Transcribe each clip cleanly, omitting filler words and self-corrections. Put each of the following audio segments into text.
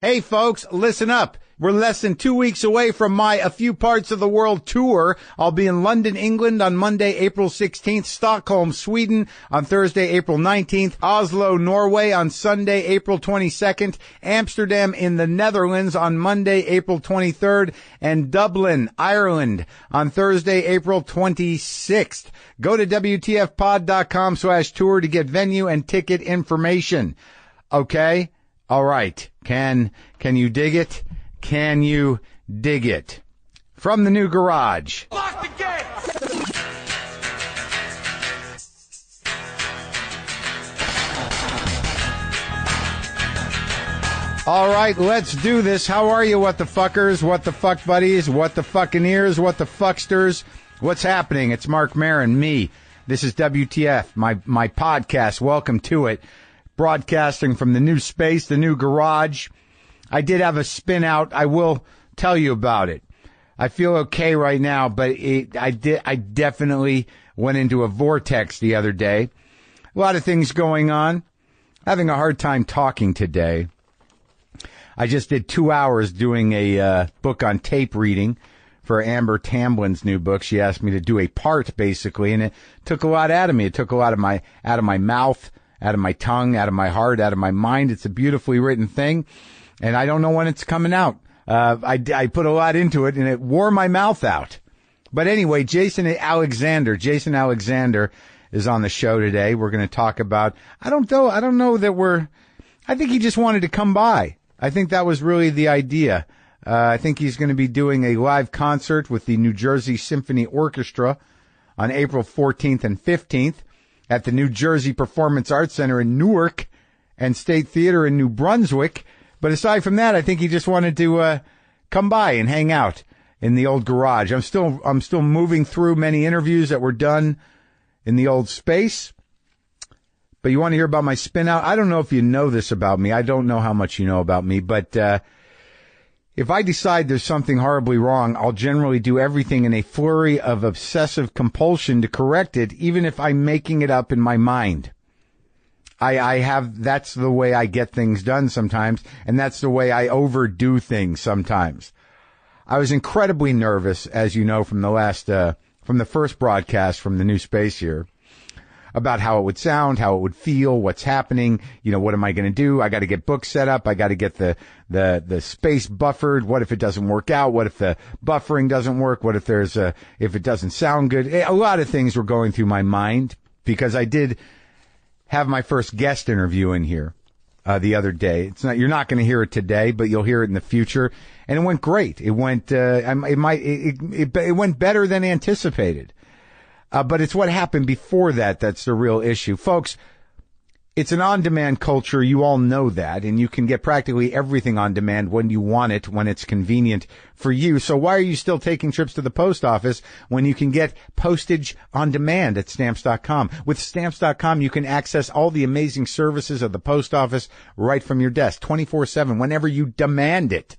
Hey folks, listen up. We're less than 2 weeks away from my A Few Parts of the World tour. I'll be in London, England on Monday, April 16th, Stockholm, Sweden on Thursday, April 19th, Oslo, Norway on Sunday, April 22nd, Amsterdam in the Netherlands on Monday, April 23rd, and Dublin, Ireland on Thursday, April 26th. Go to WTFpod.com/tour to get venue and ticket information. Okay? All right. Can you dig it? Can you dig it? From the new garage. Lock the gate! All right, let's do this. How are you, what the fuckers, what the fuck buddies, what the fucking ears, what the fucksters? What's happening? It's Marc Maron, me. This is WTF, my podcast. Welcome to it. Broadcasting from the new space, the new garage. I did have a spin out. I will tell you about it. I feel okay right now, but I definitely went into a vortex the other day. A lot of things going on. Having a hard time talking today. I just did 2 hours doing a book on tape reading for Amber Tamblin's new book. She asked me to do a part, basically, and it took a lot out of me. It took a lot of out of my mouth, out of my tongue, out of my heart, out of my mind. It's a beautifully written thing. And I don't know when it's coming out. I put a lot into it, and it wore my mouth out. But anyway, Jason Alexander is on the show today. We're going to talk about, I think he just wanted to come by. I think that was really the idea. I think he's going to be doing a live concert with the New Jersey Symphony Orchestra on April 14th and 15th at the New Jersey Performance Arts Center in Newark and State Theater in New Brunswick. But aside from that, I think he just wanted to come by and hang out in the old garage. I'm still moving through many interviews that were done in the old space. But you want to hear about my spin out? I don't know if you know this about me. I don't know how much you know about me, but if I decide there's something horribly wrong, I'll generally do everything in a flurry of obsessive compulsion to correct it, even if I'm making it up in my mind. That's the way I get things done sometimes, and that's the way I overdo things sometimes. I was incredibly nervous, as you know, from the first broadcast from the new space here, about how it would sound, how it would feel, what's happening, what am I going to do? I got to get books set up. I got to get the space buffered. What if it doesn't work out? What if the buffering doesn't work? What if if it doesn't sound good? A lot of things were going through my mind because I did have my first guest interview in here the other day. You're not going to hear it today, but you'll hear it in the future. And it went great. It went it went better than anticipated. But it's what happened before that that's the real issue. Folks, it's an on-demand culture. You all know that. And you can get practically everything on demand when you want it, when it's convenient for you. So why are you still taking trips to the post office when you can get postage on demand at Stamps.com? With Stamps.com, you can access all the amazing services of the post office right from your desk, 24/7, whenever you demand it.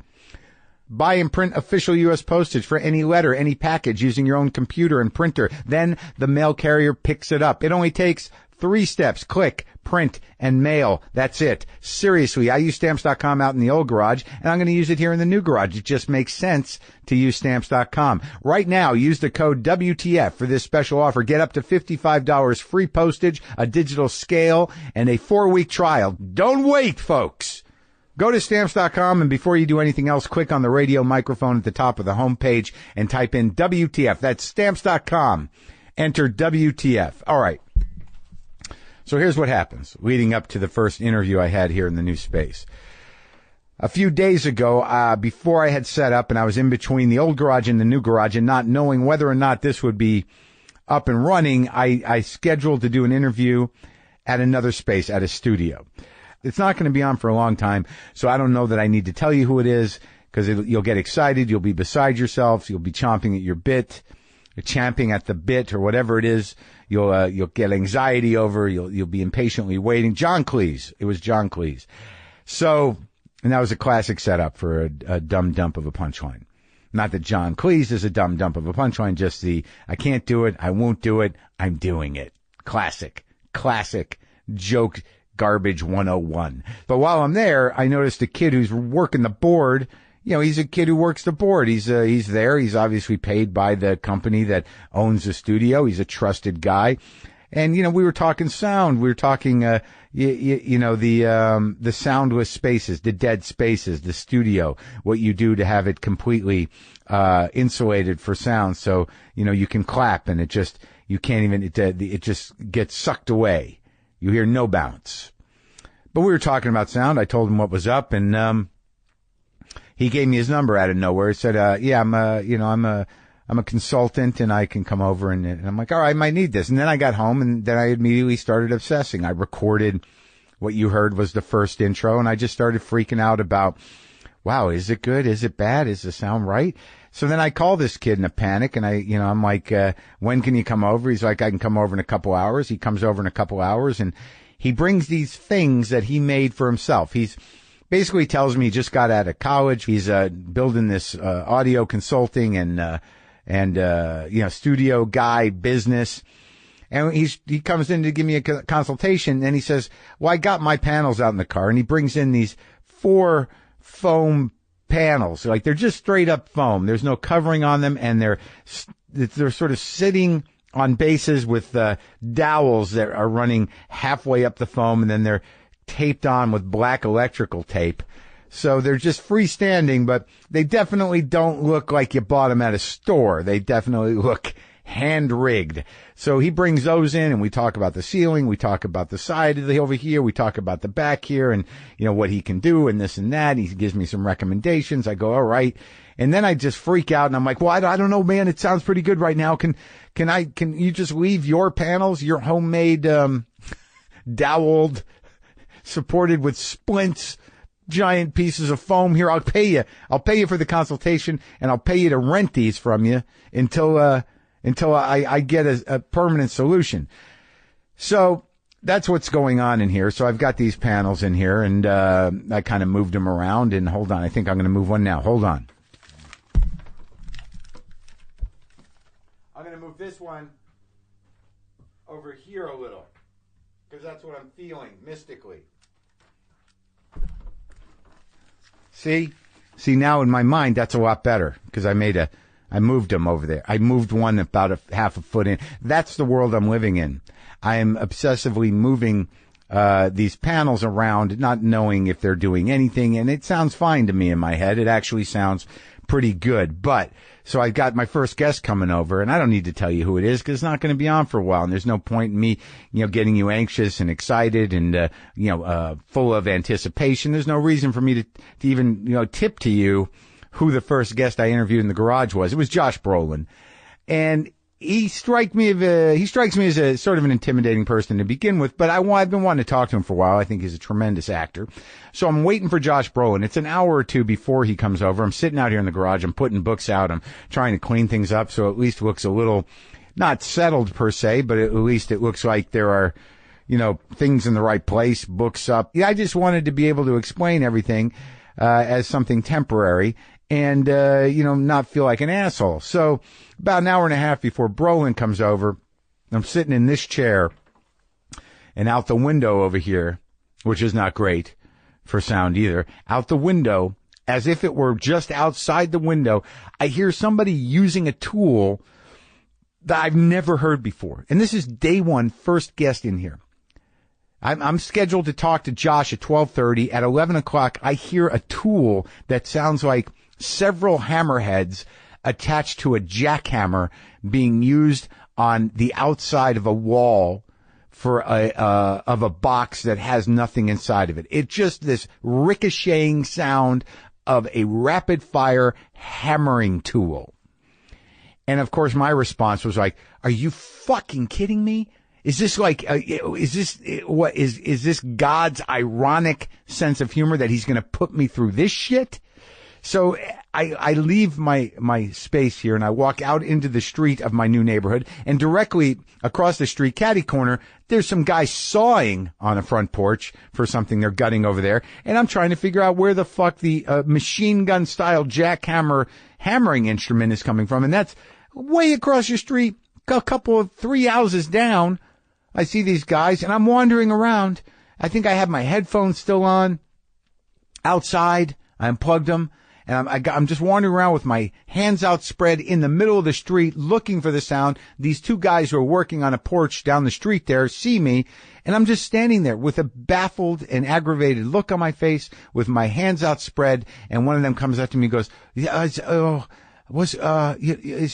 Buy and print official U.S. postage for any letter, any package using your own computer and printer. Then the mail carrier picks it up. It only takes 3 steps. Click, print, and mail. That's it. Seriously, I use Stamps.com out in the old garage, and I'm going to use it here in the new garage. It just makes sense to use Stamps.com. Right now, use the code WTF for this special offer. Get up to $55 free postage, a digital scale, and a 4-week trial. Don't wait, folks. Go to Stamps.com, and before you do anything else, click on the radio microphone at the top of the homepage and type in WTF. That's Stamps.com. Enter WTF. All right. So here's what happens leading up to the first interview I had here in the new space. A few days ago, before I had set up and I was in between the old garage and the new garage and not knowing whether or not this would be up and running, I scheduled to do an interview at another space, at a studio. It's not going to be on for a long time, so I don't know that I need to tell you who it is, because you'll get excited, you'll be beside yourselves, you'll be chomping at your bit, champing at the bit, or whatever it is. You'll get anxiety over, you'll be impatiently waiting. John Cleese. It was John Cleese. So, and that was a classic setup for a dumb dump of a punchline. Not that John Cleese is a dumb dump of a punchline, just I can't do it, I won't do it, I'm doing it. Classic joke Garbage 101. But while I'm there, I noticed a kid who's working the board. You know, he's a kid who works the board. He's there. He's obviously paid by the company that owns the studio. He's a trusted guy. And, you know, we were talking sound. We were talking, the soundless spaces, the dead spaces, the studio, what you do to have it completely, insulated for sound. So, you know, you can clap and it just gets sucked away. You hear no bounce. But we were talking about sound. I told him what was up and, he gave me his number out of nowhere. He said, I'm a consultant and I can come over and I'm like, all right, I might need this. And then I got home and then I immediately started obsessing. I recorded what you heard was the first intro and I just started freaking out about, wow, is it good? Is it bad? Is the sound right? So then I call this kid in a panic and I'm like, when can you come over? He's like, I can come over in a couple hours. He comes over in a couple hours and he brings these things that he made for himself. He's basically tells me he just got out of college. He's, building this, audio consulting and studio guy business. And he comes in to give me a consultation and he says, well, I got my panels out in the car, and he brings in these 4 foam panels. Like they're just straight up foam. There's no covering on them, and they're sort of sitting on bases with, dowels that are running halfway up the foam, and then they're taped on with black electrical tape. So they're just freestanding, but they definitely don't look like you bought them at a store. They definitely look hand-rigged. So he brings those in and we talk about the ceiling, we talk about the side over here, we talk about the back here and, you know, what he can do and this and that. He gives me some recommendations. I go, all right. And then I just freak out and I'm like, well, I don't know, man. It sounds pretty good right now. Can you just leave your panels, your homemade, doweled, supported with splints, giant pieces of foam here? I'll pay you for the consultation and I'll pay you to rent these from you until I get a permanent solution. So that's what's going on in here. So I've got these panels in here and, I kind of moved them around and hold on. I think I'm going to move one now. Hold on. I'm going to move this one over here a little because that's what I'm feeling mystically. See now in my mind, that's a lot better because I moved them over there. I moved one about half a foot in. That's the world I'm living in. I am obsessively moving, these panels around, not knowing if they're doing anything. And it sounds fine to me in my head. It actually sounds pretty good. But so I got my first guest coming over, and I don't need to tell you who it is because it's not going to be on for a while. And there's no point in me, getting you anxious and excited and, full of anticipation. There's no reason for me to even, tip to you who the first guest I interviewed in the garage was. It was Josh Brolin. And he strikes me as a sort of an intimidating person to begin with, but I've been wanting to talk to him for a while. I think he's a tremendous actor. So I'm waiting for Josh Brolin. It's an hour or two before he comes over. I'm sitting out here in the garage. I'm putting books out. I'm trying to clean things up so at least it looks a little, not settled per se, but at least it looks like there are, things in the right place, books up. Yeah, I just wanted to be able to explain everything, as something temporary. And, not feel like an asshole. So about an hour and a half before Brolin comes over, I'm sitting in this chair and out the window over here, which is not great for sound either. Out the window, as if it were just outside the window, I hear somebody using a tool that I've never heard before. And this is day one, first guest in here. I'm scheduled to talk to Josh at 12:30. At 11 o'clock, I hear a tool that sounds like several hammerheads attached to a jackhammer being used on the outside of a wall for of a box that has nothing inside of it. It's just this ricocheting sound of a rapid fire hammering tool. And of course my response was like, are you fucking kidding me? Is this like, is this God's ironic sense of humor that he's going to put me through this shit? So I leave my space here and I walk out into the street of my new neighborhood, and directly across the street, catty corner, there's some guy sawing on a front porch for something they're gutting over there. And I'm trying to figure out where the fuck the machine gun style jackhammer hammering instrument is coming from. And that's way across the street, a couple of 3 houses down. I see these guys and I'm wandering around I think I had my headphones still on outside. I unplugged them. And I'm just wandering around with my hands outspread in the middle of the street looking for the sound. These two guys who are working on a porch down the street there see me. And I'm just standing there with a baffled and aggravated look on my face with my hands outspread. And one of them comes up to me and goes, is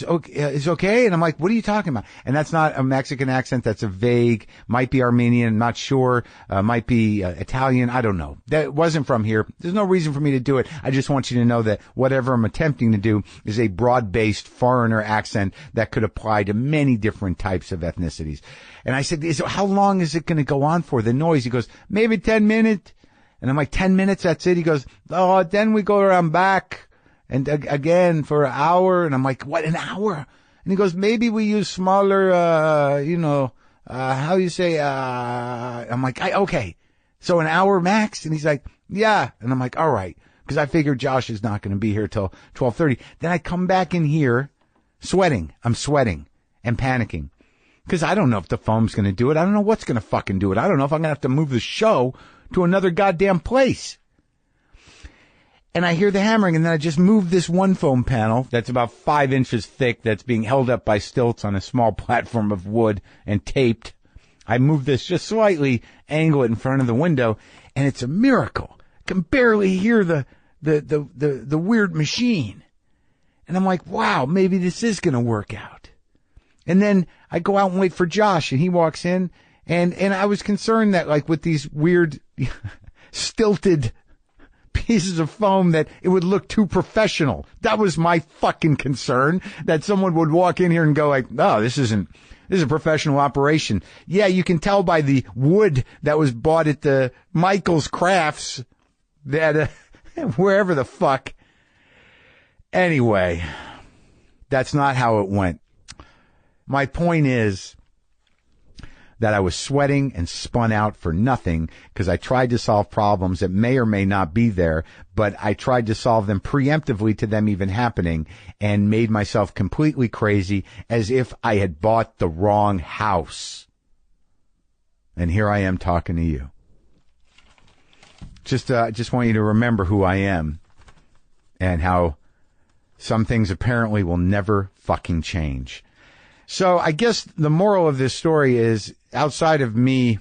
okay? And I'm like, what are you talking about? And that's not a Mexican accent. That's a vague, might be Armenian, not sure, might be Italian. I don't know. That wasn't from here. There's no reason for me to do it. I just want you to know that whatever I'm attempting to do is a broad-based foreigner accent that could apply to many different types of ethnicities. And I said, how long is it going to go on for, the noise? He goes, maybe 10 minutes. And I'm like, 10 minutes? That's it? He goes, oh, then we go around back. And again for an hour. And I'm like, what, an hour? And he goes, maybe we use smaller, how do you say, I'm like, okay. So an hour max? And he's like, yeah. And I'm like, all right. Cause I figured Josh is not going to be here till 12:30. Then I come back in here sweating. I'm sweating and panicking. Cause I don't know if the foam's going to do it. I don't know what's going to fucking do it. I don't know if I'm going to have to move the show to another goddamn place. And I hear the hammering, and then I just move this one foam panel that's about 5 inches thick that's being held up by stilts on a small platform of wood and taped. I move this just slightly, angle it in front of the window, and it's a miracle. I can barely hear the weird machine. And I'm like, wow, maybe this is going to work out. And then I go out and wait for Josh, and he walks in, and I was concerned that, like, with these weird stilted pieces of foam, that it would look too professional. That was my fucking concern, that someone would walk in here and go like, no, this is a professional operation. Yeah, you can tell by the wood that was bought at the Michael's Crafts that, wherever the fuck. Anyway, that's not how it went. My point is that I was sweating and spun out for nothing because I tried to solve problems that may or may not be there, but I tried to solve them preemptively to them even happening and made myself completely crazy as if I had bought the wrong house. And here I am talking to you. Just want you to remember who I am and how some things apparently will never fucking change. So I guess the moral of this story is, outside of me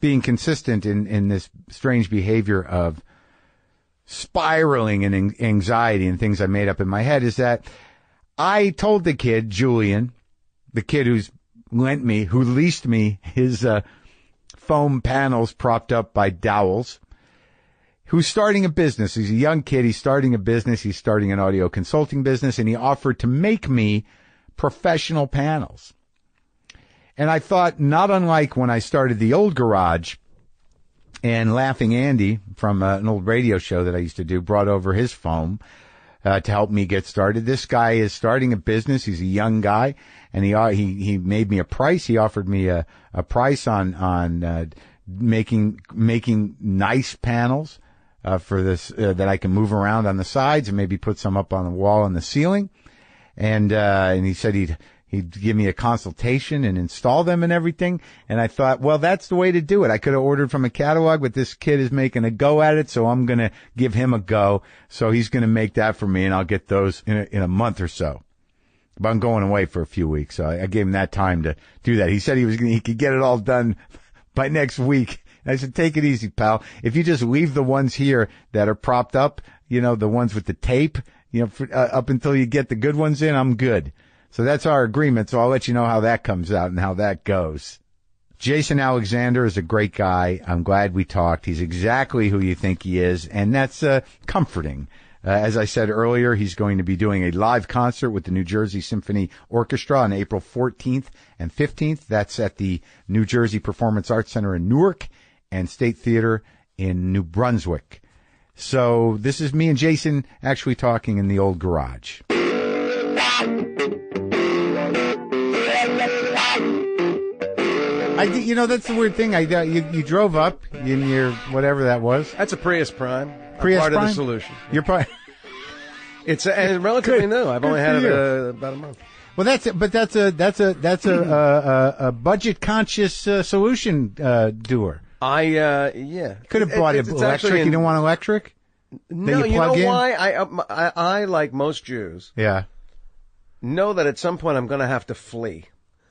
being consistent in this strange behavior of spiraling in anxiety and things I made up in my head, is that I told the kid, Julian, the kid who leased me his foam panels propped up by dowels, who's starting a business. He's a young kid. He's starting a business. He's starting an audio consulting business, and he offered to make me professional panels. And I thought, not unlike when I started the old garage and Laughing Andy from an old radio show that I used to do brought over his foam to help me get started. This guy is starting a business. He's a young guy, and he made me a price. He offered me a price on making nice panels for this that I can move around on the sides and maybe put some up on the wall and the ceiling. And he said he'd give me a consultation and install them and everything. And I thought, well, that's the way to do it. I could have ordered from a catalog, but this kid is making a go at it, so I'm going to give him a go. So he's going to make that for me, and I'll get those in a month or so. But I'm going away for a few weeks, so I gave him that time to do that. He said he could get it all done by next week. And I said, take it easy, pal. If you just leave the ones here that are propped up, the ones with the tape, up until you get the good ones in, I'm good. So that's our agreement. So I'll let you know how that comes out and how that goes. Jason Alexander is a great guy. I'm glad we talked. He's exactly who you think he is, and that's comforting. As I said earlier, he's going to be doing a live concert with the New Jersey Symphony Orchestra on April 14th and 15th. That's at the New Jersey Performance Arts Center in Newark and State Theater in New Brunswick. So this is me and Jason actually talking in the old garage. That's the weird thing. You drove up in your whatever that was. That's a Prius Prime. Prius part Prime? Of the solution. You're part. It's relatively new. I've only had it about a month. Well, that's a budget conscious solution doer. Yeah. Could have bought it electric. You don't want electric? No, you know why? I like most Jews. Yeah. Know that at some point I'm going to have to flee.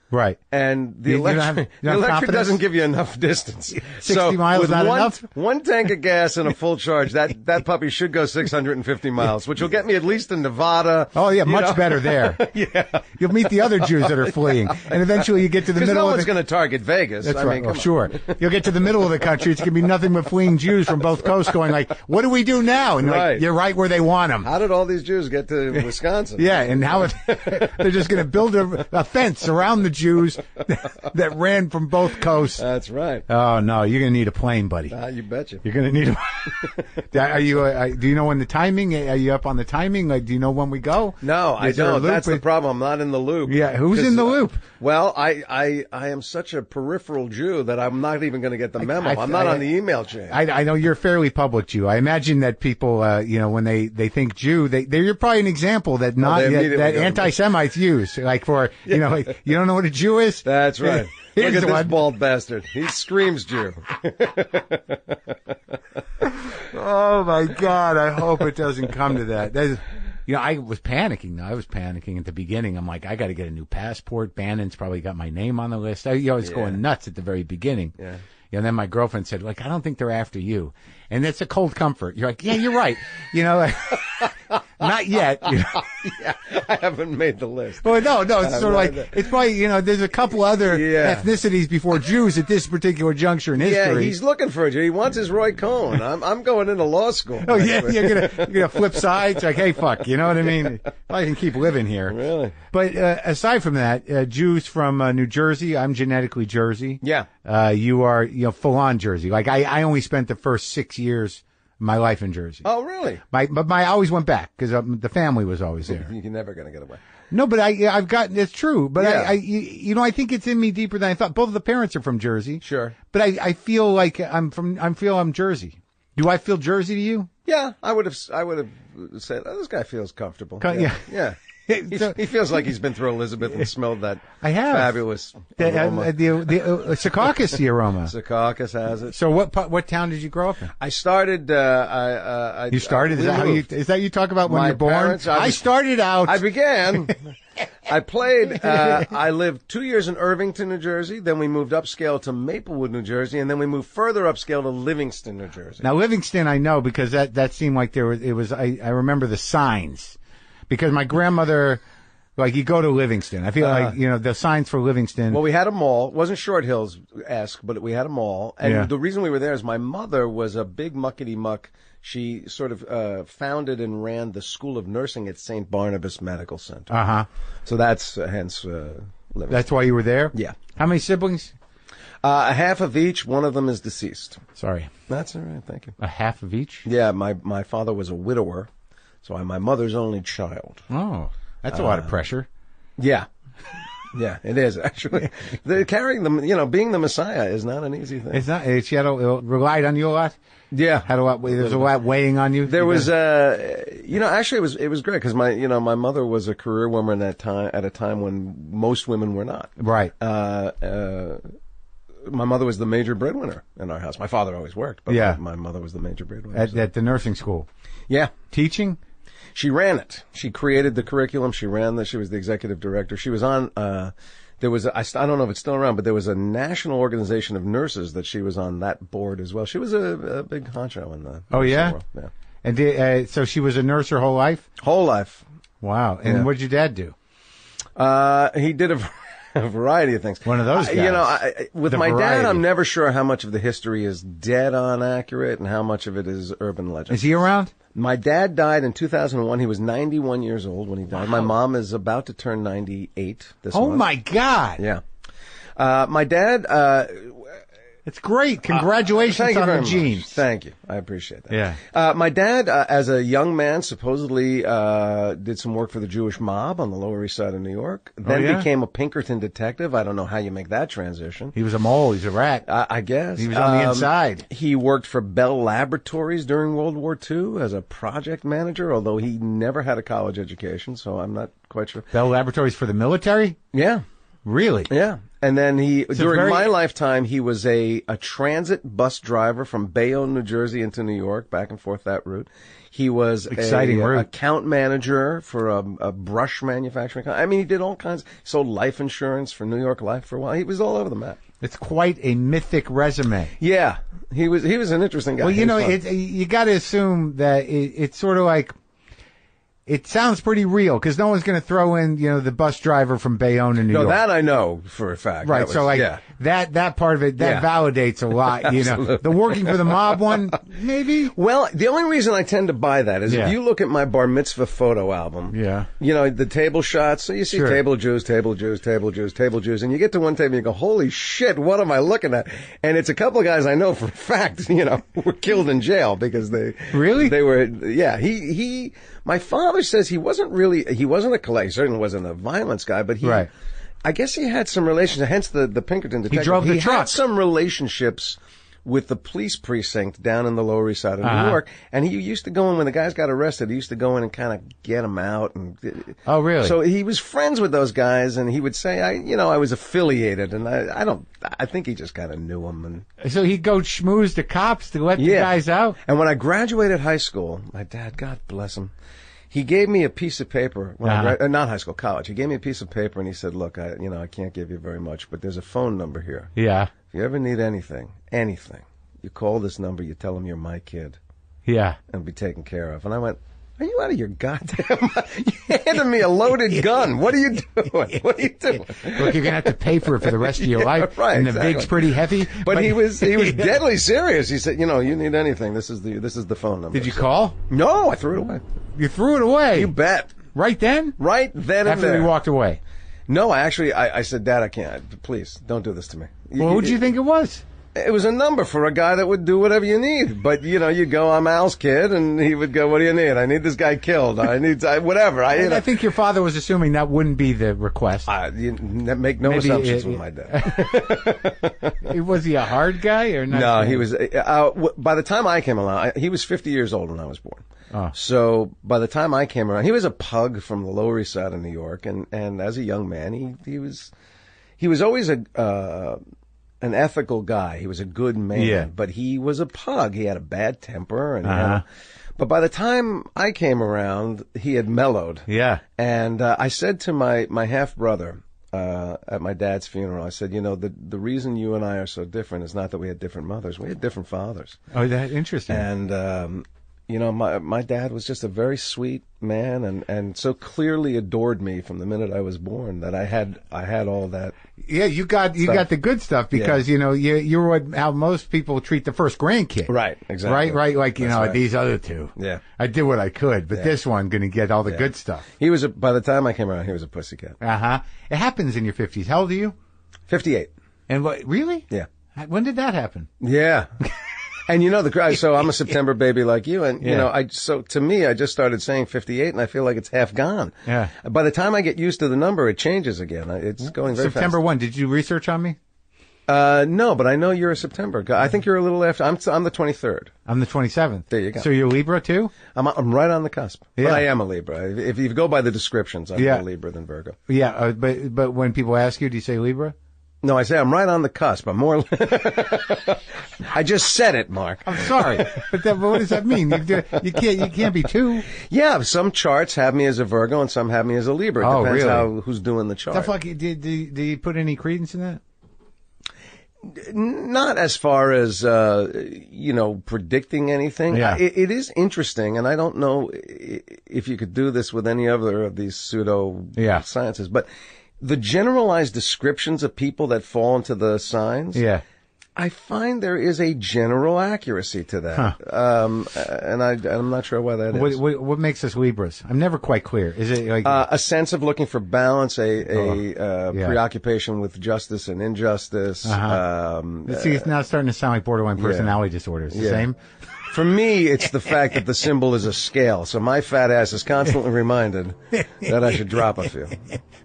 Right. And the electric doesn't give you enough distance. 60 miles is not enough? One tank of gas and a full charge, that puppy should go 650 miles, which will get me at least in Nevada. Oh, yeah, much better there. Yeah. You'll meet the other Jews that are fleeing. And eventually you get to the middle no of one's going to target Vegas. That's right. Well, sure. You'll get to the middle of the country. It's going to be nothing but fleeing Jews from both coasts going like, what do we do now? And right. like, you're right where they want them. How did all these Jews get to Wisconsin? Yeah, and how they're just going to build a fence around the Jews that ran from both coasts. That's right. Oh, no, you're going to need a plane, buddy. You betcha. You're going to need Are you, do you know when the timing, are you up on the timing? Like, do you know when we go? No, I don't. That's the problem. I'm not in the loop. Yeah, who's in the loop? Well, I am such a peripheral Jew that I'm not even going to get the memo. I'm not on the email chain. I know you're a fairly public Jew. I imagine that people, when they think Jew, you're probably an example that that anti-Semites use. Like for, like, you don't know what a Jew is? That's right. Look at this bald bastard. He screams Jew. Oh, my God. I hope it doesn't come to that. I was panicking. I was panicking at the beginning. I'm like, I got to get a new passport. Bannon's probably got my name on the list. I was going nuts at the very beginning. Yeah. And then my girlfriend said, like, I don't think they're after you. And it's a cold comfort. You're like, yeah, you're right. Not yet. Yeah, I haven't made the list. Well, no, it's sort of like, it's probably, there's a couple other ethnicities before Jews at this particular juncture in history. Yeah, he's looking for a Jew. He wants his Roy Cohn. I'm going into law school. Oh, yeah, you're gonna flip sides. Like, hey, fuck, you know what I mean? I can keep living here. Really? But aside from that, Jews from New Jersey, I'm genetically Jersey. Yeah. You are, full-on Jersey. Like, I only spent the first 6 years of my life in Jersey. Oh, really? But I always went back because the family was always there. You're never going to get away. No, but I've gotten, it's true. But yeah. I think it's in me deeper than I thought. Both of the parents are from Jersey. Sure. But I feel like I'm Jersey. Do I feel Jersey to you? Yeah, I would have said, this guy feels comfortable. Yeah. He feels like he's been through Elizabeth and smelled that fabulous aroma. The Secaucus aroma. Secaucus has it. So what town did you grow up in? I started. You started? Is that you talk about when you're born? Parents, I started out. I began. I played. I lived 2 years in Irvington, New Jersey. Then we moved upscale to Maplewood, New Jersey, and then we moved further upscale to Livingston, New Jersey. Now Livingston, I know because that seemed like there was. I remember the signs. Because my grandmother, like, you go to Livingston. I feel like, the signs for Livingston. Well, we had a mall. It wasn't Short Hills-esque, but we had a mall. And the reason we were there is my mother was a big muckety-muck. She sort of founded and ran the School of Nursing at St. Barnabas Medical Center. Uh-huh. So that's hence Livingston. That's why you were there? Yeah. How many siblings? A half of each. One of them is deceased. Sorry. That's all right. Thank you. A half of each? Yeah, my father was a widower. So I'm my mother's only child. Oh, that's a lot of pressure. Yeah. Yeah, it is, actually. Carrying them, being the Messiah is not an easy thing. It's not. She had relied on you a lot? Yeah. Had a lot. There's a lot weighing on you? There was, actually it was great because my mother was a career woman at a time when most women were not. Right. My mother was the major breadwinner in our house. My father always worked, but my mother was the major breadwinner. At the nursing school? Yeah. Teaching? She ran it. She created the curriculum. She was the executive director. She was on, I don't know if it's still around, but there was a national organization of nurses that she was on that board as well. She was a big honcho in the nursing world. Yeah. And so she was a nurse her whole life? Whole life. Wow. And what did your dad do? He did a variety of things. One of those guys. With my dad, I'm never sure how much of the history is dead on accurate and how much of it is urban legend. Is he around? My dad died in 2001. He was 91 years old when he died. Wow. My mom is about to turn 98 this month. Oh, my God. Yeah. My dad, It's great. Congratulations Thank you on very the much. genes. Thank you. I appreciate that. Yeah. My dad, as a young man, supposedly did some work for the Jewish mob on the Lower East Side of New York. Then became a Pinkerton detective. I don't know how you make that transition. He was a mole. He's a rat. I guess. He was on the inside. He worked for Bell Laboratories during World War II as a project manager, although he never had a college education, so I'm not quite sure. Bell Laboratories for the military? Yeah. Really? Yeah. And then during my very- lifetime, he was a transit bus driver from Bayonne, New Jersey into New York, back and forth that route. He was Exciting route. account manager for a brush manufacturing company. I mean, he did all kinds. He sold life insurance for New York Life for a while. He was all over the map. It's quite a mythic resume. Yeah. He was an interesting guy. Well, He you know, was fun. you got to assume that it's sort of like, it sounds pretty real because no one's going to throw in, the bus driver from Bayonne in New No, York. that I know for a fact. Right. That was- So like yeah. that part of it, that validates a lot, The working for the mob one, maybe? Well, the only reason I tend to buy that is if you look at my bar mitzvah photo album, the table shots, so you see table Jews, table Jews, table Jews, table Jews, and you get to one table and you go, holy shit, what am I looking at? And it's a couple of guys I know for a fact, were killed in jail because they were, my father says he wasn't a killer, he certainly wasn't a violence guy, but I guess he had some relations, hence the Pinkerton detective. He drove the truck. Had some relationships with the police precinct down in the Lower East Side of New York, and he used to go in when the guys got arrested. He used to go in and kind of get them out. Oh, really? So he was friends with those guys, and he would say, I was affiliated, and I think he just kind of knew them. And so he'd go schmooze the cops to let the guys out? And when I graduated high school, my dad, God bless him, he gave me a piece of paper when not high school, college. He gave me a piece of paper and he said, "Look, I can't give you very much, but there's a phone number here. Yeah. If you ever need anything, you call this number. You tell them you're my kid. Yeah. And be taken care of." And I went, "Are you out of your goddamn mind? You handed me a loaded gun. What are you doing? What are you doing?" Look, you're gonna have to pay for it for the rest of your life. Right. And the vig's pretty heavy. But he was deadly serious. He said, "You need anything. This is the phone number." Did you call? No, I threw it away. You threw it away? You bet. Right then? Right then and After there. we walked away? No, I said, "Dad, I can't. Please, don't do this to me." Well, who do you think it was? It was a number for a guy that would do whatever you need. But, you go, "I'm Al's kid," and he would go, "What do you need? I need this guy killed. I need whatever." I think your father was assuming that wouldn't be the request. You make no assumptions with my dad. Was he a hard guy or not? No, he was. By the time I came along, he was 50 years old when I was born. Oh. So by the time I came around, he was a pug from the Lower East Side of New York, and as a young man, he was always an ethical guy. He was a good man, but he was a pug. He had a bad temper, and but by the time I came around, he had mellowed. Yeah, and I said to my half brother at my dad's funeral, I said, the reason you and I are so different is not that we had different mothers; we had different fathers. Oh, that's interesting. And my dad was just a very sweet man, and so clearly adored me from the minute I was born that I had all that. Yeah, you got the good stuff because you were how most people treat the first grandkid. Right, exactly. Right, like right. These other two. Yeah, I did what I could, but this one going to get all the good stuff. He was by the time I came around, he was a pussycat. It happens in your 50s. How old are you? 58. And what? Really? Yeah. When did that happen? Yeah. And so I'm a September baby like you, and so to me, I just started saying 58, and I feel like it's half gone. Yeah. By the time I get used to the number, it changes again. It's going very September fast. 1. Did you research on me? No, but I know you're a September guy. I think you're a little after. I'm the 23rd. I'm the 27th. There you go. So you're Libra too? I'm right on the cusp. Yeah. But I am a Libra. If you go by the descriptions, I'm more Libra than Virgo. Yeah, but when people ask you, do you say Libra? No, I say I'm right on the cusp. I'm more. I just said it, Mark. I'm sorry, but what does that mean? You can't be two. Yeah, some charts have me as a Virgo and some have me as a Libra. It depends really? who's doing the chart. Do you put any credence in that? Not as far as predicting anything. Yeah. It is interesting, and I don't know if you could do this with any other of these pseudo sciences, but the generalized descriptions of people that fall into the signs, I find there is a general accuracy to that. And I'm not sure why that is. What makes us Libras? I'm never quite clear. Is it like a sense of looking for balance, preoccupation with justice and injustice? See, it's now starting to sound like borderline personality disorders. The same? For me, it's the fact that the symbol is a scale. So my fat ass is constantly reminded that I should drop a few.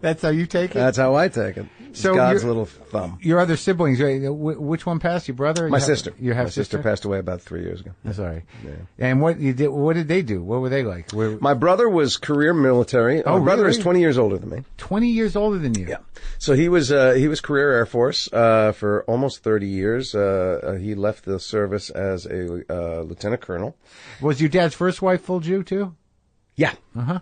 That's how you take it? That's how I take it. So God's little thumb. Your other siblings, which one passed? Your brother? My sister. My sister passed away about 3 years ago. I'm sorry. Yeah. And what did they do? What were they like? My brother was career military. My brother is 20 years older than me. 20 years older than you? Yeah. So he was career Air Force for almost 30 years. He left the service as a lieutenant colonel. Was your dad's first wife full Jew too? Yeah.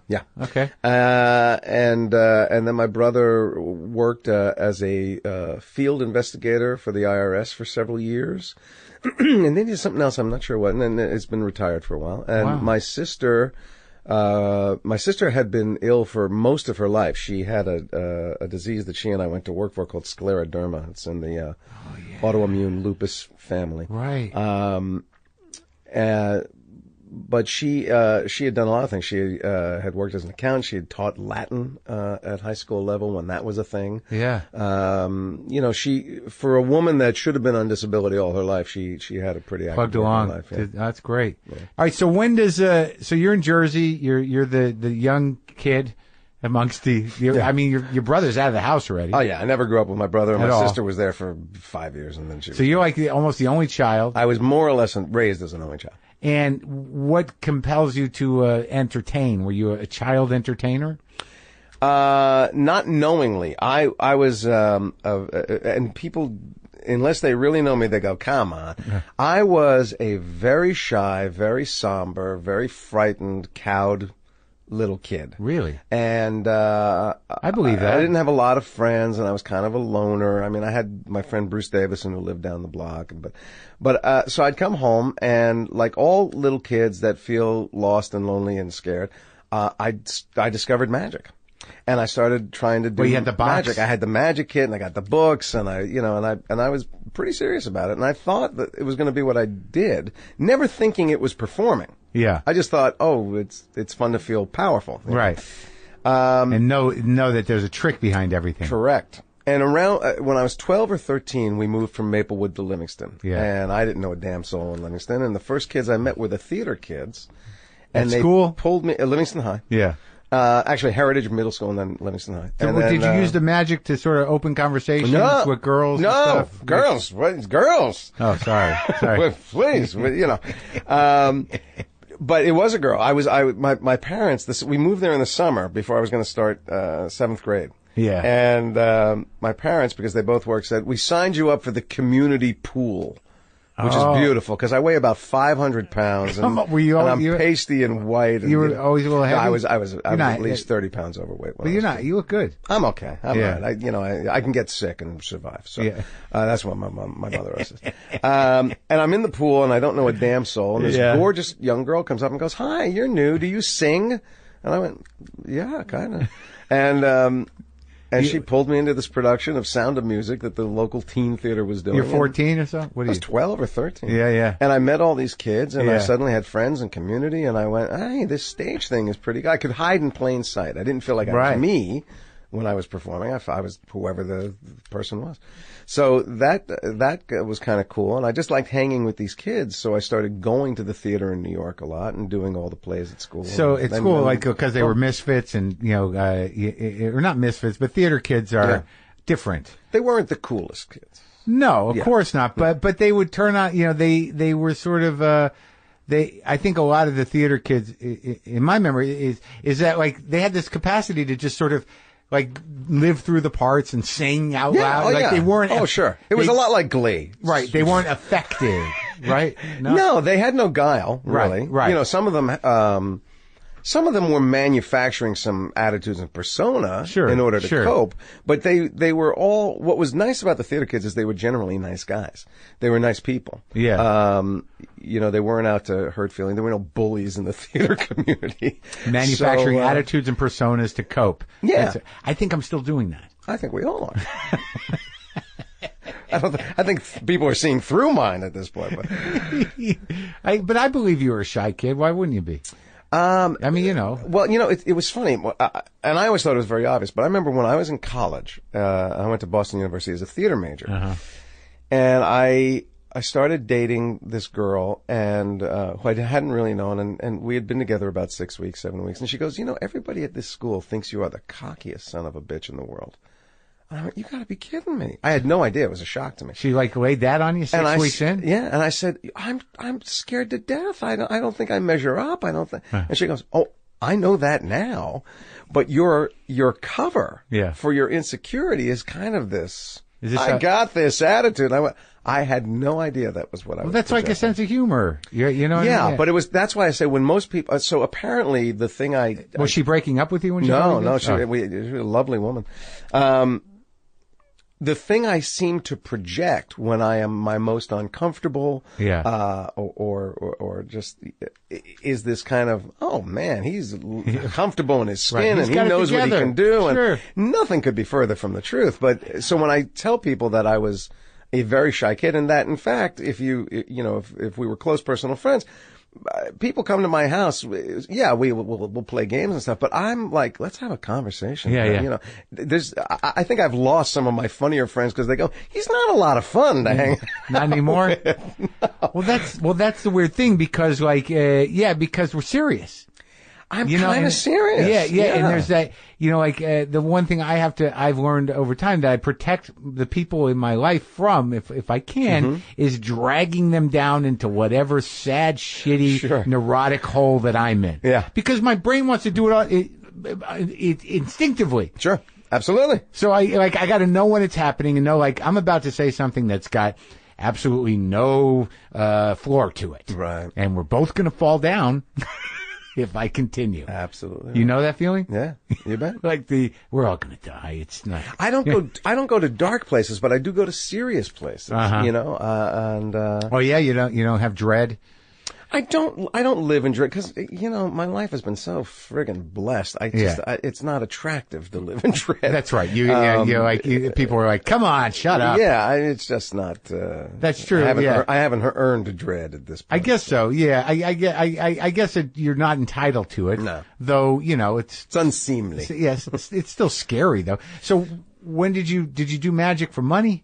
Yeah. Okay. And then my brother worked as a field investigator for the IRS for several years. And then he did something else, I'm not sure what, and then it's been retired for a while. And my sister had been ill for most of her life. She had a disease that she and I went to work for called scleroderma. It's in the autoimmune lupus family. Right. But she had done a lot of things. She had worked as an accountant. She had taught Latin at high school level when that was a thing. Yeah. She, for a woman that should have been on disability all her life, she had a pretty active plugged along. Life. Yeah. That's great. Yeah. All right. So when does so you're in Jersey? You're the young kid amongst I mean, your brother's out of the house already. Oh yeah, I never grew up with my brother. And At my all. sister was there for 5 years, and then she. So you're like almost the only child. I was more or less raised as an only child. And what compels you to entertain? Were you a child entertainer? Not knowingly. I was, and people, unless they really know me, they go, come on. I was a very shy, very somber, very frightened, cowed little kid. Really? And I believe that. I didn't have a lot of friends, and I was kind of a loner. I mean, I had my friend Bruce Davison who lived down the block, but so I'd come home, and like all little kids that feel lost and lonely and scared, I discovered magic. And I started trying to do you had the box. magic. I had the magic kit, and I got the books, and I was pretty serious about it. And I thought that it was going to be what I did, never thinking it was performing. Yeah. I just thought, it's fun to feel powerful. Right. And know that there's a trick behind everything. Correct. And around when I was 12 or 13, we moved from Maplewood to Livingston. Yeah. And I didn't know a damn soul in Livingston. And the first kids I met were the theater kids. And At school? Pulled me Livingston High. Yeah. Actually, Heritage Middle School and then Livingston High. So did you use the magic to sort of open conversations with girls? No, and stuff? girls. What, girls? Oh, sorry. Please, but it was a girl. My parents, we moved there in the summer before I was going to start 7th grade. Yeah. And my parents, because they both work, said, we signed you up for the community pool. Which is beautiful, because I weigh about 500 pounds, and, I'm pasty and white. And, you were always a little heavy? I was at least 30 pounds overweight. But you're not. You look good. I'm okay. I'm all right. I can get sick and survive. So that's what my mother always says. And I'm in the pool, and I don't know a damn soul. And this gorgeous young girl comes up and goes, "Hi, you're new. Do you sing?" And I went, "Yeah, kind of." And she pulled me into this production of Sound of Music that the local teen theater was doing. You're 14 or so? What are you? I was 12 or 13. Yeah. And I met all these kids, and I suddenly had friends and community, and I went, hey, this stage thing is pretty good. I could hide in plain sight. I didn't feel like I was me when I was performing. I was whoever the person was. So that was kind of cool, and I just liked hanging with these kids, so I started going to the theater in New York a lot and doing all the plays at school. So it's cool, like, because they were misfits and, or not misfits, but theater kids are different. They weren't the coolest kids. No, of course not, but they would turn out, they were sort of, I think a lot of the theater kids, in my memory, is that, like, they had this capacity to just sort of, like, live through the parts and sing out loud. They weren't. Oh, sure. It was a lot like Glee. Right. They weren't effective. Right. No, they had no guile, really. Right. Some of them were manufacturing some attitudes and persona in order to cope, but they were all, what was nice about the theater kids is they were generally nice guys. They were nice people. Yeah. They weren't out to hurt feelings. There were no bullies in the theater community. Manufacturing attitudes and personas to cope. Yeah. I think I'm still doing that. I think we all are. I think people are seeing through mine at this point. But but I believe you were a shy kid. Why wouldn't you be? I mean, Well, it was funny, and I always thought it was very obvious, but I remember when I was in college, I went to Boston University as a theater major, and I started dating this girl, and who I hadn't really known, and we had been together about 6 weeks, 7 weeks, and she goes, everybody at this school thinks you are the cockiest son of a bitch in the world. And I went, you gotta be kidding me. I had no idea. It was a shock to me. She laid that on you 6 weeks in? Yeah. And I said, I'm scared to death. I don't think I measure up. I don't think, and she goes, oh, I know that now, but your cover for your insecurity is kind of this, got this attitude. I had no idea that was what I was. Well, that's like a sense of humor. You know what I mean? But that's why I say when most people, so apparently the thing was she breaking up with you when she was a lovely woman. The thing I seem to project when I am my most uncomfortable, or just is this kind of, oh man, he's comfortable in his skin and he knows what he can do, and nothing could be further from the truth. But so when I tell people that I was a very shy kid, and that in fact, if if we were close personal friends, people come to my house. Yeah, we'll play games and stuff, but I'm like, let's have a conversation. I think I've lost some of my funnier friends because they go, he's not a lot of fun to hang. Not anymore. No. Well, that's the weird thing because because we're serious. I'm kind of serious. Yeah. And there's that, the one thing I've learned over time that I protect the people in my life from, if I can, is dragging them down into whatever sad, shitty, neurotic hole that I'm in. Yeah. Because my brain wants to do it instinctively. Sure. Absolutely. So I got to know when it's happening and know, I'm about to say something that's got absolutely no, floor to it. Right. And we're both going to fall down. If I continue. Absolutely. You know that feeling? Yeah, you bet. We're all going to die. It's not. I don't go to dark places, but I do go to serious places, and oh yeah, you don't have dread? I don't live in dread because, my life has been so friggin' blessed. It's not attractive to live in dread. That's right. People are like, come on, shut up. Yeah, it's just not, that's true. I haven't earned dread at this point. I guess so. Yeah. I guess you're not entitled to it. No. Though, it's unseemly. Yes. It's still scary though. So when did you do magic for money?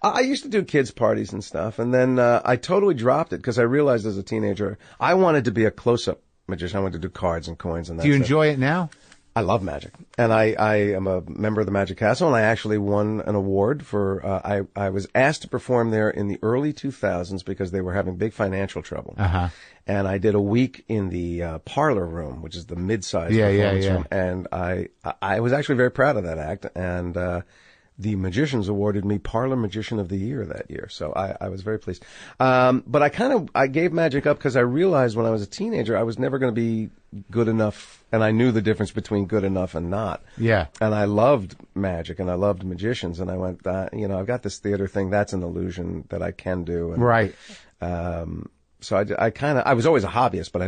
I used to do kids' parties and stuff, and then I totally dropped it because I realized as a teenager I wanted to be a close-up magician. I wanted to do cards and coins and that. Do you enjoy it now? I love magic, and I am a member of the Magic Castle, and I actually won an award for. I was asked to perform there in the early 2000s because they were having big financial trouble, and I did a week in the parlor room, which is the mid-sized performance room, and I was actually very proud of that act, and. The Magicians awarded me Parlor Magician of the Year that year, so I was very pleased. But I gave magic up because I realized when I was a teenager I was never going to be good enough, and I knew the difference between good enough and not. Yeah. And I loved magic, and I loved magicians, and I went, I've got this theater thing. That's an illusion that I can do. And, right. So I was always a hobbyist, but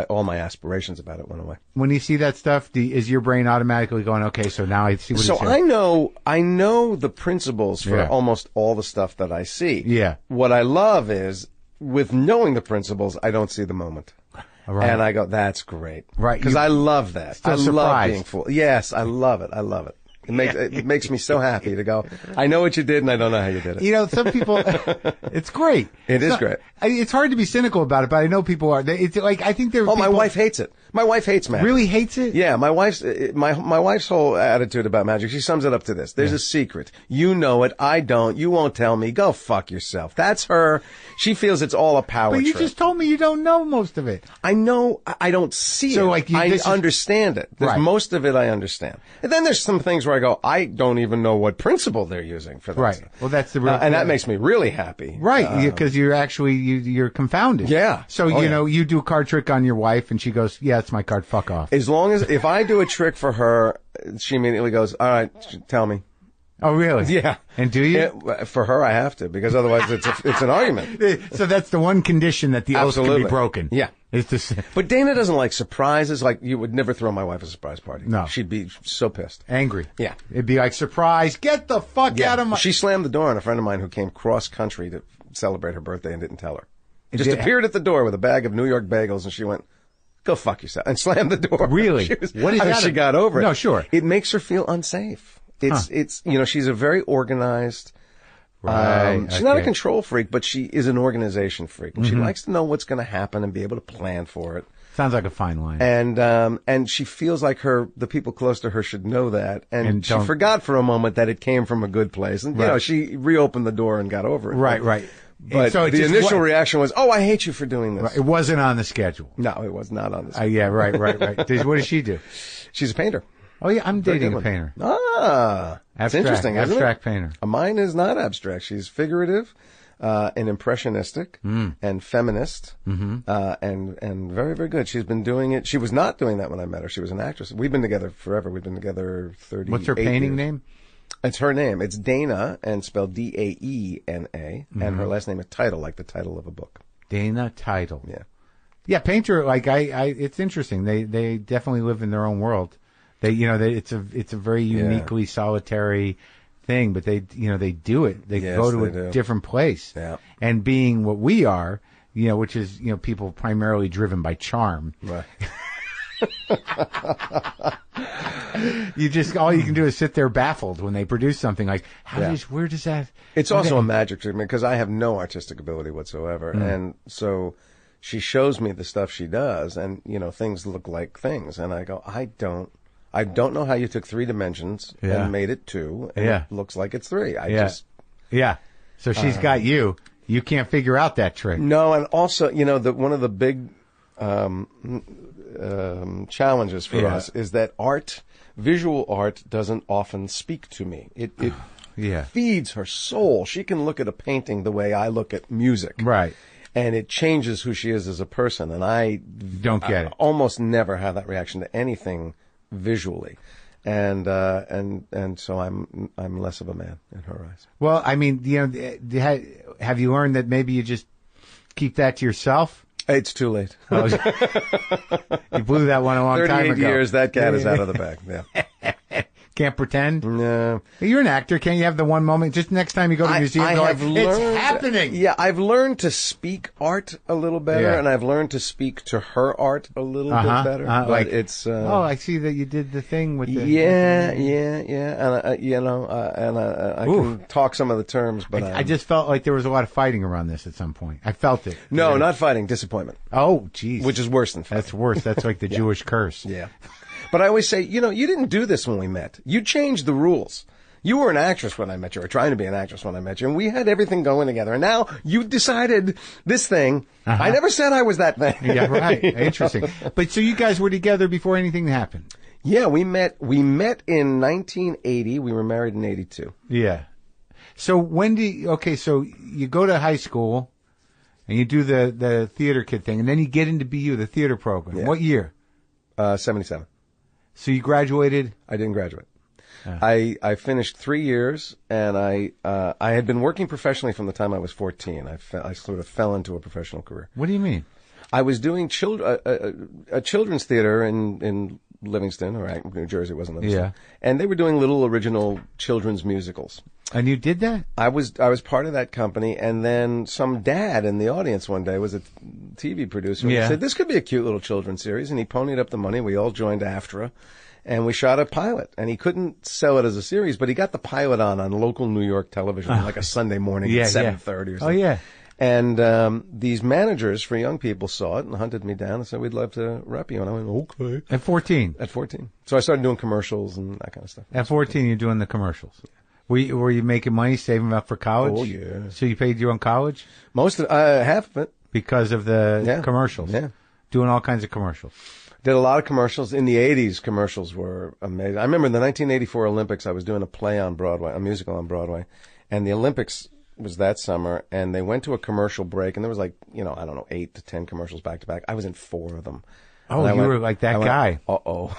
all my aspirations about it went away. When you see that stuff, is your brain automatically going, okay, so now I see what it's saying? So I know the principles for almost all the stuff that I see. Yeah. What I love is, with knowing the principles, I don't see the moment. Right. And I go, that's great. Right. Because I love that. I love being fooled. Yes, I love it. It makes me so happy to go, I know what you did and I don't know how you did it. Some people, it's great. It is great. It's hard to be cynical about it, but I know people are. It's like, I think my wife hates it. My wife hates magic. Really hates it? Yeah, my wife's whole attitude about magic, she sums it up to this. There's a secret. You know it. I don't. You won't tell me. Go fuck yourself. That's her. She feels it's all a power trip. But you just told me you don't know most of it. I know. I don't see it. I understand it. Most of it I understand. And then there's some things where I go, I don't even know what principle they're using for that. Right. Stuff. Well, that's the real and that makes me really happy. Right. Because you're actually, you're confounded. Yeah. So, you do a card trick on your wife and she goes, yeah, it's my card. Fuck off. As long as, if I do a trick for her, she immediately goes, all right, tell me. Oh, really? Yeah. And do you? For her, I have to, because otherwise it's an argument. So that's the one condition that the oath can be broken. Yeah. But Dana doesn't like surprises. Like, you would never throw my wife a surprise party. No. She'd be so pissed. Angry. Yeah. It'd be like, surprise, get the fuck out of my... She slammed the door on a friend of mine who came cross-country to celebrate her birthday and didn't tell her. Just appeared at the door with a bag of New York bagels, and she went, go fuck yourself, and slammed the door. Really? What is that? She got over it. No, sure. It makes her feel unsafe. It's she's a very organized... Right. She's not a control freak, but she is an organization freak. And she likes to know what's going to happen and be able to plan for it. Sounds like a fine line. And she feels like the people close to her should know that. And she forgot for a moment that it came from a good place. And, she reopened the door and got over it. Right. But so the initial reaction was, oh, I hate you for doing this. Right. It wasn't on the schedule. No, it was not on the schedule. Yeah, right. What does she do? She's a painter. Oh, yeah, I'm dating a painter. That's interesting, isn't it? Abstract painter. Mine is not abstract. She's figurative, and impressionistic, and feminist, and very, very good. She's been doing it. She was not doing that when I met her. She was an actress. We've been together forever. We've been together 38 What's her painting years. name? It's her name. It's Dana, and spelled Daena, and her last name is Title, like the title of a book. Dana Title. Yeah. Yeah, painter, like it's interesting. They definitely live in their own world. It's a very uniquely solitary thing, but they do it. They go to a different place. Yeah. And being what we are, which is, people primarily driven by charm. Right. All you can do is sit there baffled when they produce something like, where does that? It's also a magic to me because I have no artistic ability whatsoever. And so she shows me the stuff she does, and, things look like things. And I go, I don't know how you took 3 dimensions and made it 2, and it looks like it's 3. So she's got you. You can't figure out that trick. No, and also, one of the big challenges for us is that visual art doesn't often speak to me. It feeds her soul. She can look at a painting the way I look at music. Right. And it changes who she is as a person. And I don't get it. Almost never have that reaction to anything visually. And so I'm less of a man in her eyes. Well, I mean, have you learned that maybe you just keep that to yourself? It's too late. You blew that one a long time ago. 38 years, that cat is out of the bag. Yeah. Can't pretend? No. You're an actor. Can't you have the one moment? Just next time you go to a museum, it's happening. Yeah, I've learned to speak art a little better, and I've learned to speak to her art a little bit better. But it's... I see that you did the thing with the... Yeah. And I can talk some of the terms, but... I just felt like there was a lot of fighting around this at some point. I felt it. No, not fighting. Disappointment. Oh, geez. Which is worse than fighting. That's worse. That's like the Jewish curse. Yeah. But I always say, you didn't do this when we met. You changed the rules. You were an actress when I met you, or trying to be an actress when I met you, and we had everything going together. And now you decided this thing. I never said I was that thing. Yeah, right. Interesting. But so you guys were together before anything happened? Yeah, we met in 1980. We were married in 82. Yeah. So so you go to high school, and you do the theater kid thing, and then you get into BU, the theater program. Yeah. What year? 77. So you graduated? I didn't graduate. I finished 3 years, and I had been working professionally from the time I was 14. I sort of fell into a professional career. What do you mean? I was doing a children's theater in Livingston, or New Jersey, it wasn't Livingston. Yeah. And they were doing little original children's musicals. And you did that? I was part of that company, and then some dad in the audience one day was a TV producer. And he said, this could be a cute little children's series, and he ponied up the money. We all joined AFTRA, and we shot a pilot. And he couldn't sell it as a series, but he got the pilot on local New York television, like a Sunday morning at 7:30 or something. Oh, yeah. And these managers for young people saw it and hunted me down and said, we'd love to rep you. And I went, okay. At 14? At 14. So I started doing commercials and that kind of stuff. At 14, you're doing the commercials? Yeah. Were you making money, saving up for college? Oh, yeah. So you paid your own college? Most of half of it. Because of the commercials? Yeah. Doing all kinds of commercials? Did a lot of commercials. In the 80s, commercials were amazing. I remember in the 1984 Olympics, I was doing a play on Broadway, a musical on Broadway, and the Olympics was that summer, and they went to a commercial break, and there was 8 to 10 commercials back to back. I was in 4 of them. Oh, you were like that guy. Uh-oh.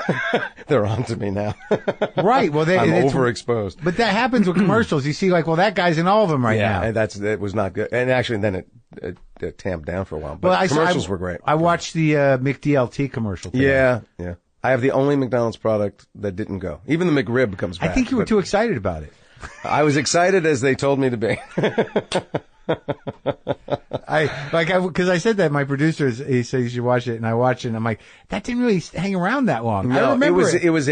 They're on to me now. Right. Well, I'm overexposed. But that happens with commercials. You see, like, well, that guy's in all of them now. And it was not good. And actually, then it tamped down for a while. But commercials were great. I watched the McDLT commercial today. Yeah. I have the only McDonald's product that didn't go. Even the McRib comes back. I think you were too excited about it. I was excited as they told me to be. Because I said that my producers, he said you should watch it, and I watched it, and I'm like, that didn't really hang around that long. No, I remember it was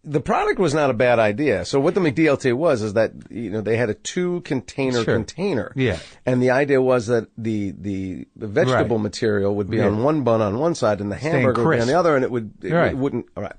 the product was not a bad idea. So what the McDLT was is that, they had a 2-container container. Yeah. And the idea was that the vegetable material would be on one bun on one side and the hamburger would be on the other, and it wouldn't, all right.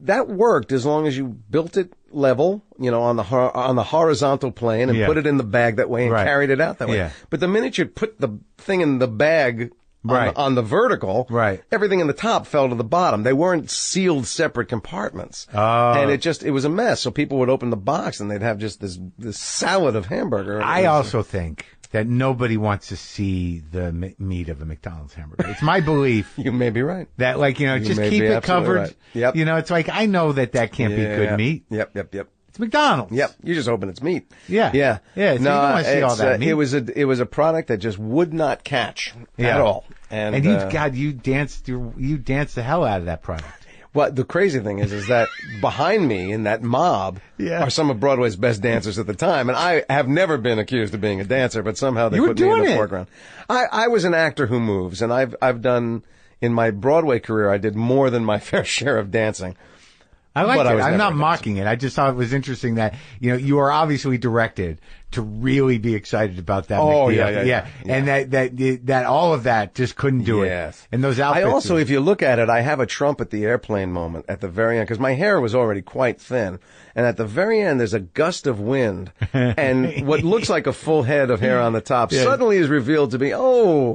That worked as long as you built it level, on the horizontal plane and put it in the bag that way and carried it out that way. Yeah. But the minute you put the thing in the bag on the vertical, everything in the top fell to the bottom. They weren't sealed separate compartments. Oh. And it was a mess. So people would open the box and they'd have just this salad of hamburger. I also think that nobody wants to see the meat of a McDonald's hamburger. It's my belief. You may be right. That, just keep it covered. Right. Yep. It's like, I know that can't be good meat. Yep. It's McDonald's. Yep. You just hoping it's meat. Yeah. So you don't want to see all that meat. It was a product that just would not catch at all. And you danced the hell out of that product. Well, the crazy thing is that behind me in that mob are some of Broadway's best dancers at the time. And I have never been accused of being a dancer, but somehow they put me in the foreground. I was an actor who moves, and I've done, in my Broadway career, I did more than my fair share of dancing. I like it. I'm not mocking it. I just thought it was interesting that, you are obviously directed to really be excited about that. Oh, yeah. And that all of that just couldn't do it. And those outfits. I also, if you look at it, I have a Trump at the airplane moment at the very end, because my hair was already quite thin. And at the very end, there's a gust of wind, and what looks like a full head of hair on the top suddenly is revealed to be,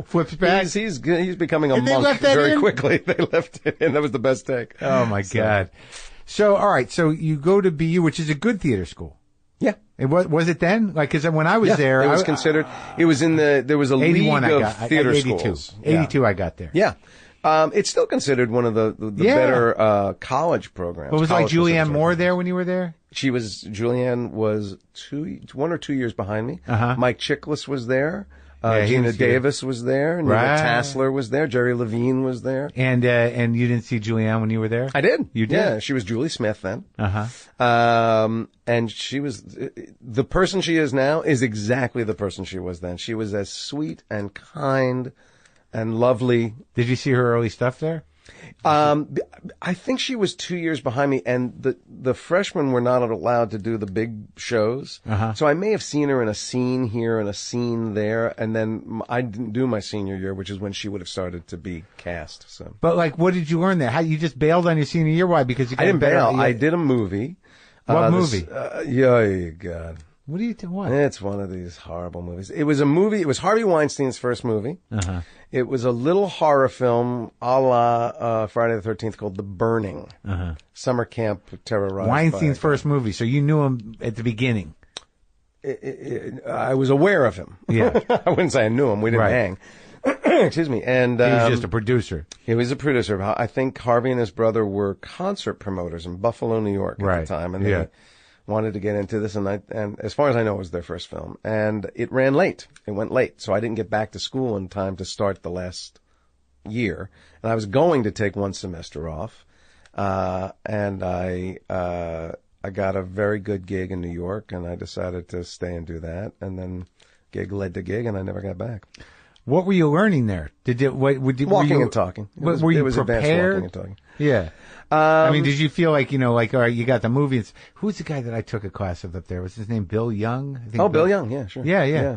flips back. He's becoming a monk very quickly. They left it in. That was the best take. Oh my God. So, all right. So you go to BU, which is a good theater school. Yeah. Was it then? Cause when I was there, it was considered, there was a league of theater 82. schools. 82 I got there. Yeah. It's still considered one of the better, college programs. But was like Julianne Moore there when you were there? Julianne was 1 or 2 years behind me. Uh-huh. Mike Chiklis was there. Gina Davis was there. Nina Tassler was there. Jerry Levine was there. And you didn't see Julianne when you were there? I did. You did? Yeah, she was Julie Smith then. Uh-huh. And she was, the person she is now is exactly the person she was then. She was as sweet and kind and lovely. Did you see her early stuff there? I think she was 2 years behind me, and the freshmen were not allowed to do the big shows. Uh-huh. So I may have seen her in a scene here and a scene there, and then I didn't do my senior year, which is when she would have started to be cast. So, but what did you learn there? How you just bailed on your senior year? Why? Because you got I didn't bail. I did a movie. What movie? God. What do you do? What? It's one of these horrible movies. It was a movie. It was Harvey Weinstein's first movie. Uh-huh. It was a little horror film a la Friday the 13th called The Burning. Uh-huh. Summer camp terrorized. Weinstein's first movie. So you knew him at the beginning. I was aware of him. Yeah. I wouldn't say I knew him. We didn't hang. Excuse me. And he was just a producer. He was a producer. I think Harvey and his brother were concert promoters in Buffalo, New York at the time. And they wanted to get into this, and as far as I know, it was their first film. And it ran late. It went late, so I didn't get back to school in time to start the last year. And I was going to take one semester off, and I got a very good gig in New York, and I decided to stay and do that. And then gig led to gig, and I never got back. What were you learning there? Walking and talking. Were you prepared? Advanced walking and talking. Yeah. I mean, did you feel like, all right, you got the movie. Who's the guy that I took a class with up there? Was his name Bill Young? I think Bill Young. Yeah, sure. Yeah.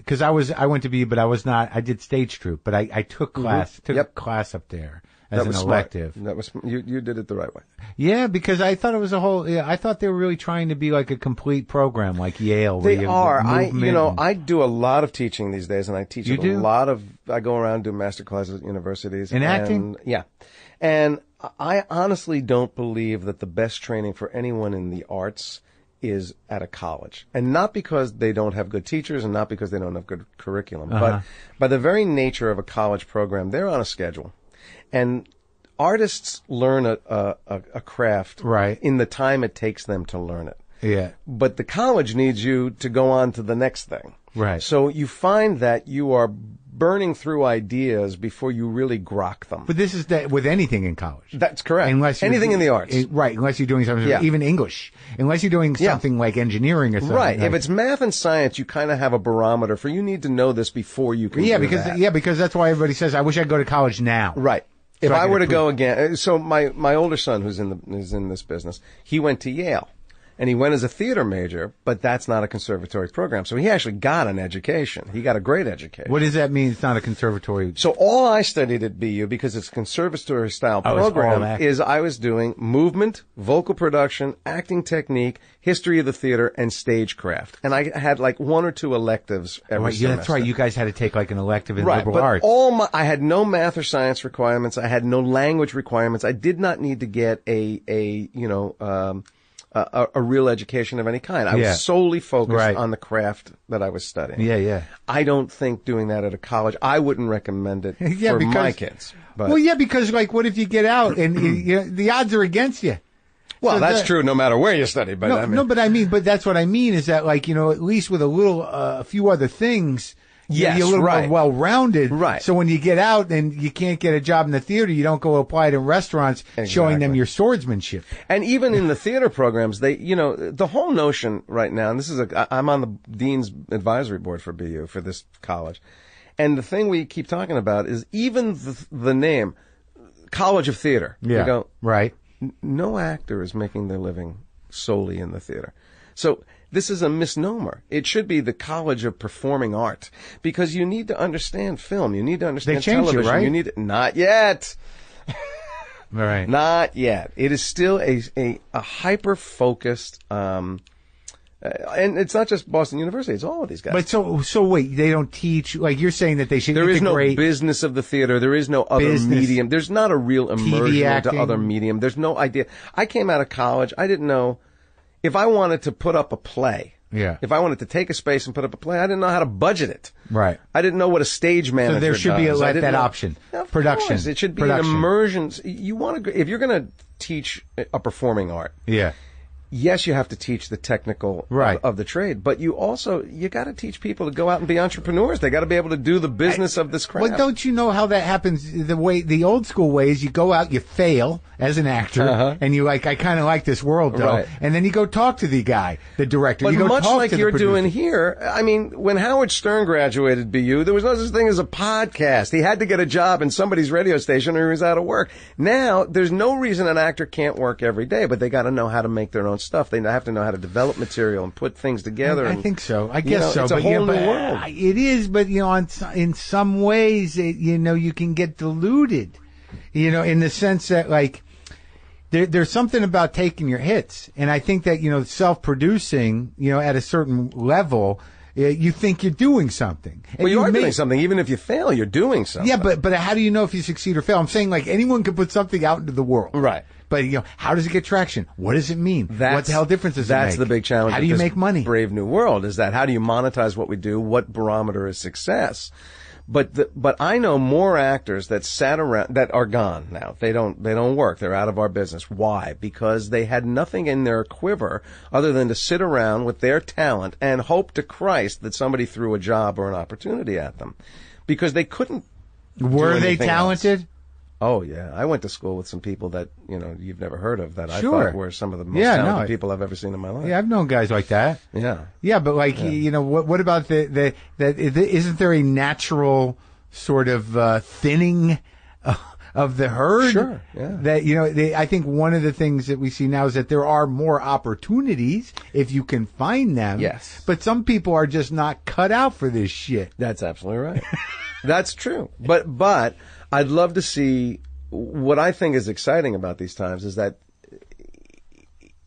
Cause I went to be, but I did stage troupe, but I took class up there as an elective. That was, you did it the right way. Yeah, because I thought it was I thought they were really trying to be like a complete program, like Yale. They are. I do a lot of teaching these days, and I teach I go around, do master classes at universities. In acting? Yeah. And I honestly don't believe that the best training for anyone in the arts is at a college. And not because they don't have good teachers and not because they don't have good curriculum, but by the very nature of a college program, they're on a schedule. And artists learn a craft in the time it takes them to learn it. Yeah. But the college needs you to go on to the next thing. Right. So you find that you are burning through ideas before you really grok them. But this is with anything in college. That's correct. Unless anything in the arts. Right. Unless you're doing something, even English. Unless you're doing something like engineering or something. Right. Like, if it's math and science, you kind of have a barometer for you need to know this before you can do that. Because that's why everybody says, I wish I'd go to college now. Right. If I were to go again, so my older son who's in this business, he went to Yale. And he went as a theater major, but that's not a conservatory program. So he actually got an education. He got a great education. What does that mean? It's not a conservatory? So all I studied at BU, because it's a conservatory style program, is I was doing movement, vocal production, acting technique, history of the theater, and stagecraft. And I had like 1 or 2 electives every semester. Yeah, that's right. You guys had to take like an elective in liberal arts. I had no math or science requirements. I had no language requirements. I did not need to get a real education of any kind. I was solely focused on the craft that I was studying. Yeah. I don't think doing that at a college, I wouldn't recommend it for my kids. But. Well, because like, what if you get out and the odds are against you? Well, so that's true no matter where you study. But but that's what I mean is that like, at least with a few other things, you're a little more well-rounded. Right. So when you get out and you can't get a job in the theater, you don't go apply it in restaurants showing them your swordsmanship. And even in the theater programs, the whole notion right now, and I'm on the Dean's Advisory Board for BU, for this college. And the thing we keep talking about is even the name, College of Theater. Yeah. We go, right. No actor is making their living solely in the theater. So this is a misnomer. It should be the College of Performing Art, because you need to understand film. You need to understand television. Right? You need not yet. Right. Not yet. It is still a hyper-focused, and it's not just Boston University. It's all of these guys. But so wait, they don't teach, like you're saying that they should There integrate. is no business of the theater. There is no other medium. There's not a real immersion into other medium. There's no idea. I came out of college. I didn't know. If I wanted to put up a play, if I wanted to take a space and put up a play, I didn't know how to budget it. Right. I didn't know what a stage manager does. So there should be that option. Of production. Course. It should be an immersion. You want to, if you're going to teach a performing art. Yeah. Yes, you have to teach the technical of the trade, but you got to teach people to go out and be entrepreneurs. They got to be able to do the business of this craft. Well, don't you know how that happens? The old school way is you go out, you fail as an actor, and you I kind of like this world though, and then you go talk to the guy, the director. But you go much talk like to you're the doing here, I mean, when Howard Stern graduated BU, there was no such thing as a podcast. He had to get a job in somebody's radio station or he was out of work. Now, there's no reason an actor can't work every day, but they got to know how to make their own stuff. They have to know how to develop material and put things together. I think so. I guess so. It's a whole new world. It is, but in some ways, you can get deluded. In the sense that like there's something about taking your hits, and I think that self-producing, at a certain level. You think you're doing something. Well, you are doing something. Even if you fail, you're doing something. Yeah, but how do you know if you succeed or fail? I'm saying like anyone can put something out into the world. Right. But, how does it get traction? What does it mean? What the hell difference does it make? That's the big challenge. How do you make money? Brave new world is that how do you monetize what we do? What barometer is success? But I know more actors that sat around that are gone now. They don't work. They're out of our business. Why? Because they had nothing in their quiver other than to sit around with their talent and hope to Christ that somebody threw a job or an opportunity at them, because they couldn't. Were they talented? Else. Oh yeah, I went to school with some people that you've never heard of that I thought were some of the most talented people I've ever seen in my life. Yeah, I've known guys like that. Yeah, but like what about that? Isn't there a natural sort of thinning of the herd? Sure. Yeah. That I think one of the things that we see now is that there are more opportunities if you can find them. Yes. But some people are just not cut out for this shit. That's absolutely right. That's true. But I'd love to see what I think is exciting about these times is that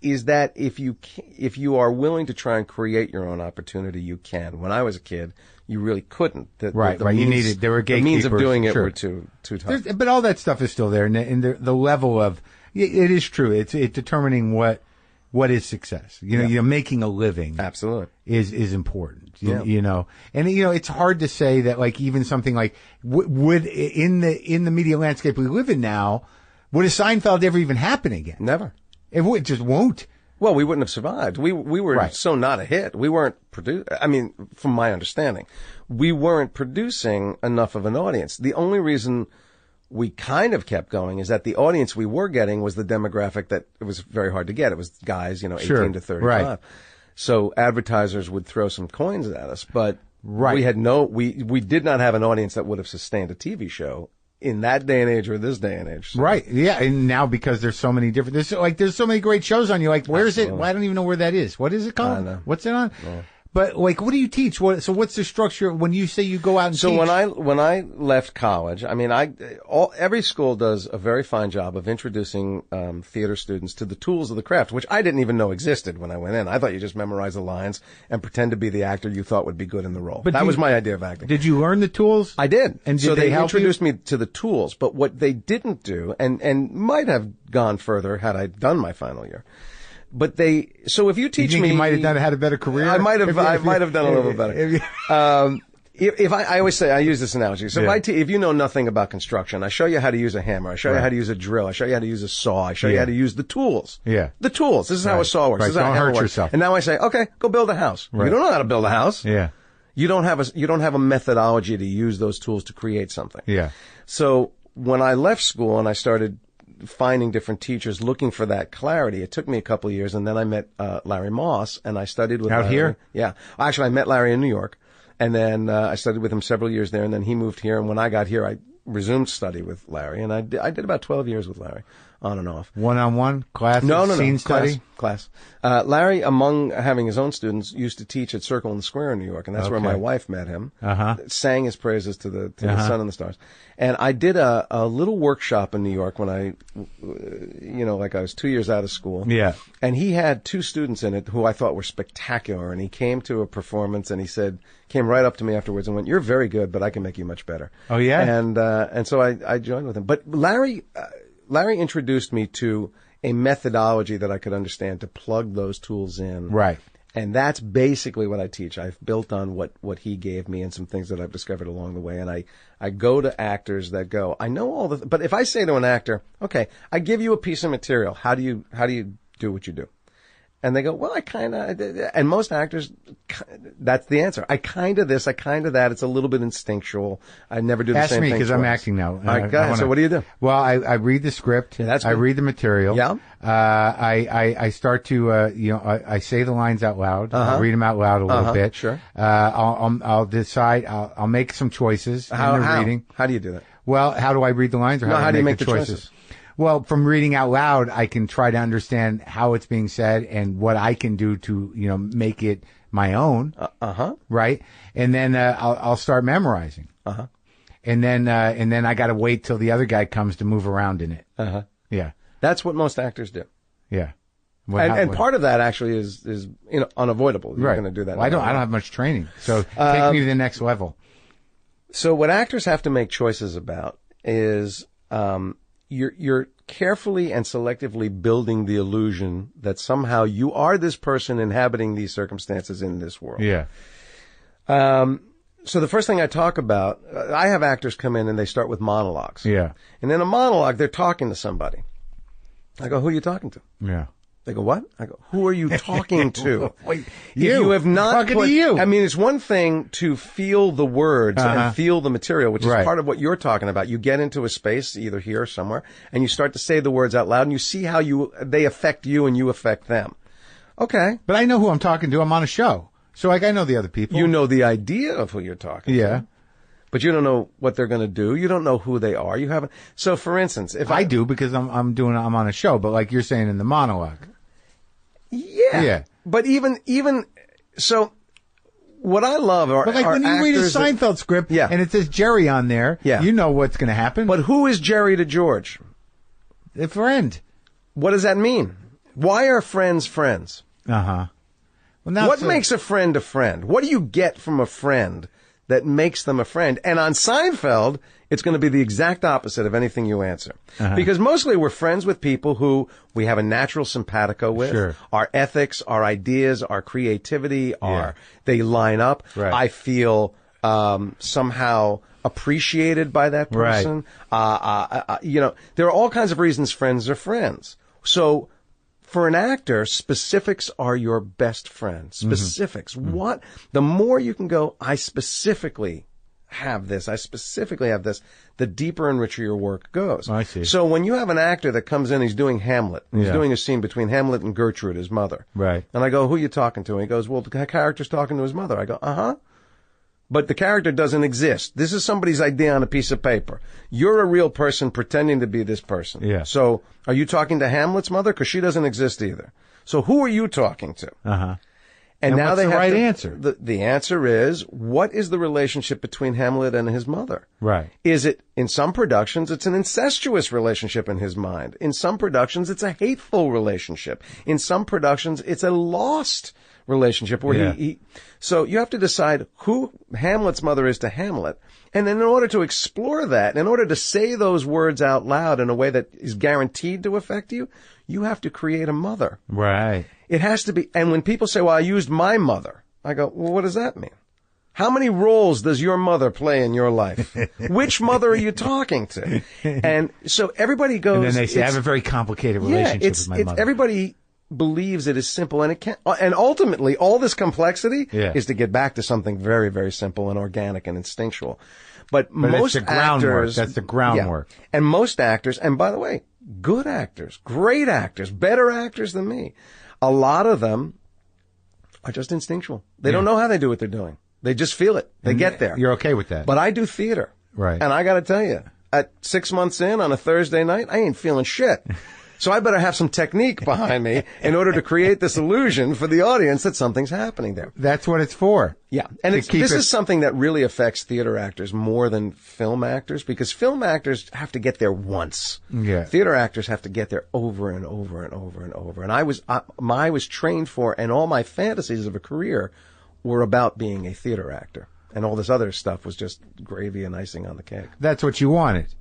if you are willing to try and create your own opportunity, you can. When I was a kid, you really couldn't. Right. You needed. There were gatekeepers. The means of doing it were too tough. But all that stuff is still there, and the level of it is true. It's determining what what is success? Making a living. Absolutely. Is important. Yeah. And it's hard to say that like even something like would in the media landscape we live in now, would a Seinfeld ever even happen again? Never. It just won't. Well, we wouldn't have survived. We were so not a hit. We weren't from my understanding, we weren't producing enough of an audience. The only reason we kind of kept going is that the audience we were getting was the demographic that it was very hard to get. It was guys, 18 to 35. Right. So advertisers would throw some coins at us, but we had we did not have an audience that would have sustained a TV show in that day and age or this day and age. So. Right. Yeah. And now because there's so many different, there's so many great shows on. You're like, where is it? Well, I don't even know where that is. What is it called? I know. What's it on? Yeah. But like, what do you teach? So what's the structure when you say you go out and teach? So when I left college, every school does a very fine job of introducing theater students to the tools of the craft, which I didn't even know existed when I went in. I thought you just memorize the lines and pretend to be the actor you thought would be good in the role. But that was my idea of acting. Did you learn the tools? I did. And so they help introduced me to the tools. But what they didn't do, and might have gone further had I done my final year. But so if you teach me, you might have had a better career. I might have done a little bit better. If I always say, I use this analogy. So if you know nothing about construction, I show you how to use a hammer. I show you how to use a drill. I show you how to use a saw. I show you how to use the tools. Yeah. The tools. This is how a saw works. Right. This is Don't how hurt works. yourself. And now I say, okay, go build a house. Right. You don't know how to build a house. Yeah. You don't have a methodology to use those tools to create something. Yeah. So when I left school and I started finding different teachers looking for that clarity, it took me a couple of years, and then I met Larry Moss, and I studied with Out Larry. here? Yeah. Actually, I met Larry in New York, and then I studied with him several years there, and then he moved here, and when I got here, I resumed study with Larry, and I did about 12 years with Larry, on and off. One-on-one class? No. Scene study? Class. Larry, among having his own students, used to teach at Circle and the Square in New York, and that's where my wife met him. Sang his praises to the sun and the stars. And I did a little workshop in New York when I was 2 years out of school. Yeah. And he had two students in it who I thought were spectacular. And he came to a performance and came right up to me afterwards and went, "You're very good, but I can make you much better." Oh, yeah? And so I joined with him. But Larry introduced me to a methodology that I could understand to plug those tools in. Right. And that's basically what I teach. I've built on what he gave me and some things that I've discovered along the way. And I go to actors that go, I know all but if I say to an actor, okay, I give you a piece of material. How do you do what you do? And they go, well, I kind of, and most actors, that's the answer. I kind of this, I kind of that. It's a little bit instinctual. I never do the same thing. Ask me, because I'm acting now. All right, go ahead. So what do you do? Well, I read the script. Yeah, that's good. I read the material. Yeah. I start to, I say the lines out loud. I'll read them out loud a little bit. Sure. I'll decide, I'll make some choices in the reading. How do you do that? Well, how do I read the lines, or how do I make the choices? Well, from reading out loud, I can try to understand how it's being said and what I can do to, make it my own. Right. And then, I'll start memorizing. And then I got to wait till the other guy comes to move around in it. Yeah. That's what most actors do. Yeah. And part of that actually is unavoidable. You're going to do that. Well, I don't have much training. So take me to the next level. So what actors have to make choices about is, you're carefully and selectively building the illusion that somehow you are this person inhabiting these circumstances in this world. Yeah. So the first thing I talk about, I have actors come in and they start with monologues. Yeah. And in a monologue, they're talking to somebody. I go, who are you talking to? Yeah. They go, what? I go, who are you talking to? Wait, you have not talking to you. I mean, it's one thing to feel the words and feel the material, which is part of what you're talking about. You get into a space, either here or somewhere, and you start to say the words out loud, and you see how they affect you and you affect them. Okay. But I know who I'm talking to. I'm on a show. So, I know the other people. You know the idea of who you're talking to. But you don't know what they're going to do. You don't know who they are. You haven't. So, for instance, if I do, because I'm on a show, but like you're saying in the monologue. Yeah. But even so, what I love are but like when you read a Seinfeld script and it says Jerry on there, you know what's going to happen. But who is Jerry to George? A friend. What does that mean? Why are friends friends? Well, what makes a friend a friend? What do you get from a friend that makes them a friend? And on Seinfeld, It's going to be the exact opposite of anything you answer. Because mostly we're friends with people who we have a natural simpatico with. Sure. Our ethics, our ideas, our creativity, they line up. Right. I feel somehow appreciated by that person. Right. There are all kinds of reasons friends are friends. So for an actor, specifics are your best friend. Specifics. What? The more you can go, I specifically have this, the deeper and richer your work goes. I see. So when you have an actor that comes in, he's doing Hamlet. He's doing a scene between Hamlet and Gertrude, his mother. Right. And I go, who are you talking to? And he goes, well, the character's talking to his mother. I go, uh-huh. But the character doesn't exist. This is somebody's idea on a piece of paper. You're a real person pretending to be this person. Yeah. So are you talking to Hamlet's mother? Because she doesn't exist either. So who are you talking to? Uh-huh. And now what's they the have right to, answer? The answer is, what is the relationship between Hamlet and his mother? Right. Is it, in some productions, it's an incestuous relationship in his mind. In some productions, it's a hateful relationship. In some productions, it's a lost relationship where so you have to decide who Hamlet's mother is to Hamlet. And then in order to explore that, in order to say those words out loud in a way that is guaranteed to affect you, you have to create a mother. Right. It has to be, and when people say, well, I used my mother, I go, well, what does that mean? How many roles does your mother play in your life? Which mother are you talking to? And so everybody goes. And then they say, I have a very complicated relationship with my mother. Everybody believes it is simple, and it can't. And ultimately, all this complexity is to get back to something very, very simple and organic and instinctual. But most that's the groundwork. actors, that's the groundwork. Yeah, and most actors, and by the way, good actors, great actors, better actors than me, a lot of them are just instinctual. They don't know how they do what they're doing. They just feel it. They get there. You're okay with that. But I do theater. Right. And I got to tell you, at 6 months in on a Thursday night, I ain't feeling shit. So I better have some technique behind me in order to create this illusion for the audience that something's happening there. That's what it's for. Yeah. And this is something that really affects theater actors more than film actors, because film actors have to get there once. Yeah. Theater actors have to get there over and over and over and over. And I was trained for, and all my fantasies of a career were about being a theater actor. And all this other stuff was just gravy and icing on the cake. That's what you wanted.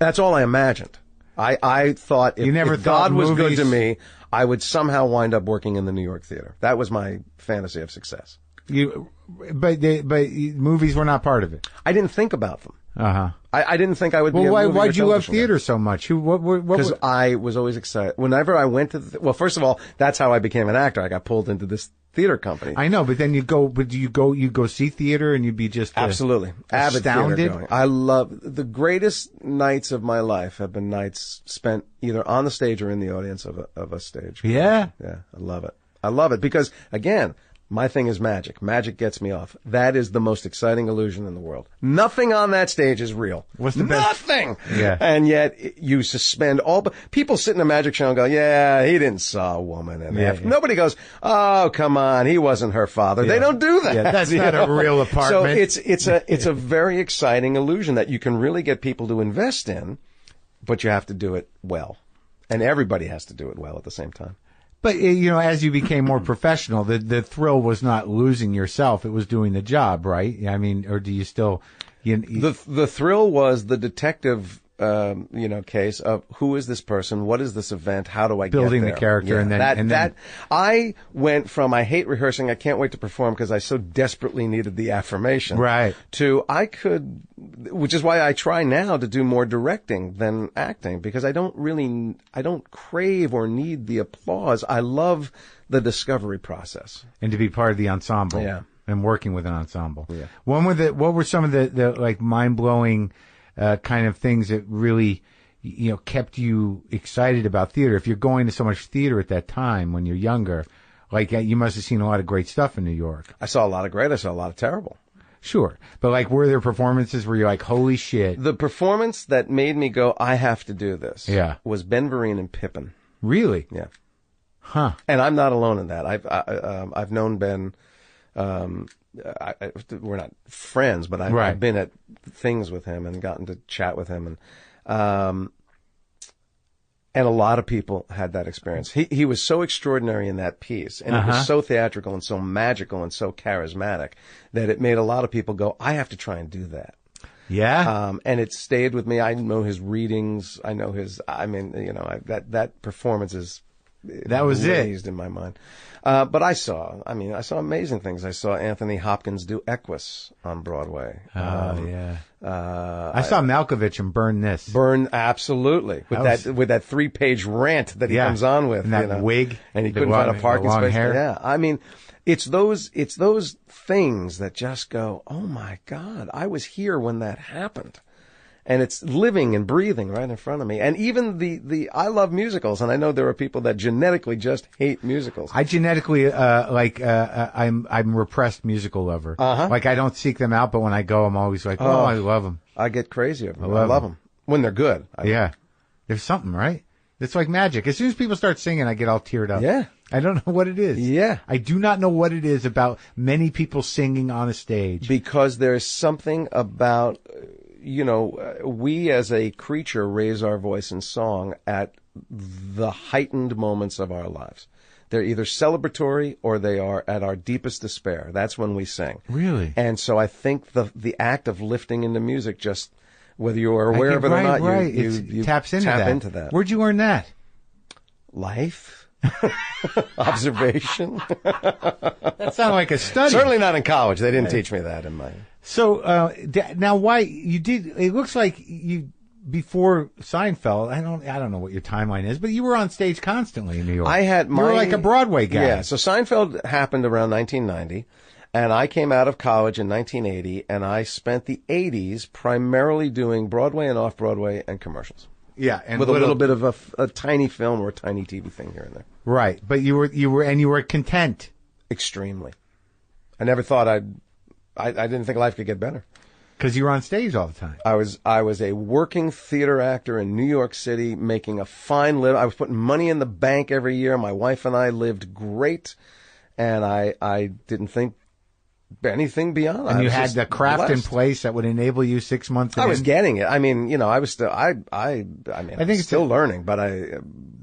That's all I imagined. I thought if God was good to me, I would somehow wind up working in the New York theater. That was my fantasy of success. But movies were not part of it. I didn't think about them. Uh-huh. I didn't think I would be a movie or why'd you love television theater guy. so much? Because I was always excited. Whenever I went to well, first of all, that's how I became an actor. I got pulled into this theater company. I know, but then you go see theater and you'd be just absolutely avid astounded. theater going. I love the greatest nights of my life have been nights spent either on the stage or in the audience of a stage. Yeah. Yeah, I love it. I love it because again, my thing is magic. Magic gets me off. That is the most exciting illusion in the world. Nothing on that stage is real. What's the best? Nothing! Yeah. And yet, you suspend all... People sit in a magic show and go, yeah, he didn't saw a woman. And nobody goes, oh, come on, he wasn't her father. Yeah. They don't do that. Yeah, that's not a real apartment. So it's a very exciting illusion that you can really get people to invest in, but you have to do it well. And everybody has to do it well at the same time. But, as you became more professional, the thrill was not losing yourself. It was doing the job, right? I mean, or do you still... The thrill was the detective, case of who is this person? What is this event? How do I building get there? the character yeah, and then I went from I hate rehearsing, I can't wait to perform because I so desperately needed the affirmation. Right. To which is why I try now to do more directing than acting because I don't crave or need the applause. I love the discovery process. And to be part of the ensemble. Yeah. And working with an ensemble. Yeah. What were some of the like mind-blowing kind of things that really, kept you excited about theater? If you're going to so much theater at that time when you're younger, like you must have seen a lot of great stuff in New York. I saw a lot of great. I saw a lot of terrible. Sure. But like, were there performances where you're like, holy shit? The performance that made me go, I have to do this. Yeah. Was Ben Vereen and Pippin. Really? Yeah. Huh. And I'm not alone in that. I've known Ben. We're not friends, but I've been at things with him and gotten to chat with him, and a lot of people had that experience. He was so extraordinary in that piece, and it was so theatrical and so magical and so charismatic that it made a lot of people go, I have to try and do that. Yeah. And it stayed with me. I know his readings. I know his, I mean, that performance is That was raised in my mind. But I saw amazing things. I saw Anthony Hopkins do Equus on Broadway. Yeah. I saw Malkovich in Burn This. Absolutely. With that 3-page rant that he comes on with. And that wig. And he couldn't find a parking space. Hair. Yeah. I mean, it's those things that just go, oh my God, I was here when that happened. And it's living and breathing right in front of me. And even I love musicals, and I know there are people that genetically just hate musicals. I genetically, I'm a repressed musical lover. Like, I don't seek them out, but when I go, I'm always like, oh, I love them. I get crazy over them. I love them. When they're good. Yeah. There's something, right? It's like magic. As soon as people start singing, I get all teared up. Yeah. I don't know what it is. Yeah. I do not know what it is about many people singing on a stage. Because there's something about, we as a creature raise our voice in song at the heightened moments of our lives. They're either celebratory or they are at our deepest despair. That's when we sing. Really? And so I think the act of lifting into music, just whether you are aware of it or not, you taps into that. Where'd you learn that? Life. Observation. That sounded like a study. Certainly not in college. They didn't teach me that in my... So, now why you did, it looks like you, before Seinfeld, I don't know what your timeline is, but you were on stage constantly in New York. You were like a Broadway guy. Yeah, so Seinfeld happened around 1990, and I came out of college in 1980, and I spent the 80s primarily doing Broadway and off-Broadway and commercials. Yeah, and with a little bit of a tiny film or a tiny TV thing here and there. Right, but you were content. Extremely. I never thought I didn't think life could get better. Because you were on stage all the time. I was a working theater actor in New York City, making a fine living. I was putting money in the bank every year. My wife and I lived great, and I didn't think anything beyond that. And you had the craft in place that would enable you 6 months. I was getting it. I mean, I was still. I think it's still learning,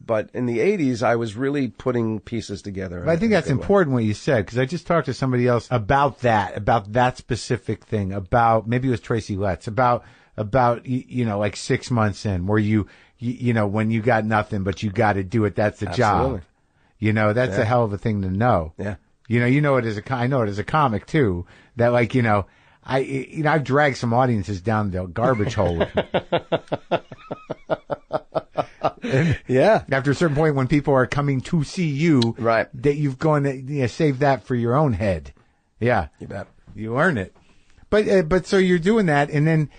but in the 80s, I was really putting pieces together. But I think that's important what you said, because I just talked to somebody else about that specific thing, about, maybe it was Tracy Letts, about like 6 months in, where you when you got nothing, but you got to do it. That's the job. That's a hell of a thing to know. Yeah. I know it as a comic too, that like, I've dragged some audiences down the garbage hole with me. Yeah. After a certain point, when people are coming to see you, right, that you've gone to save that for your own head. Yeah. You bet. You earn it. But so you're doing that, and then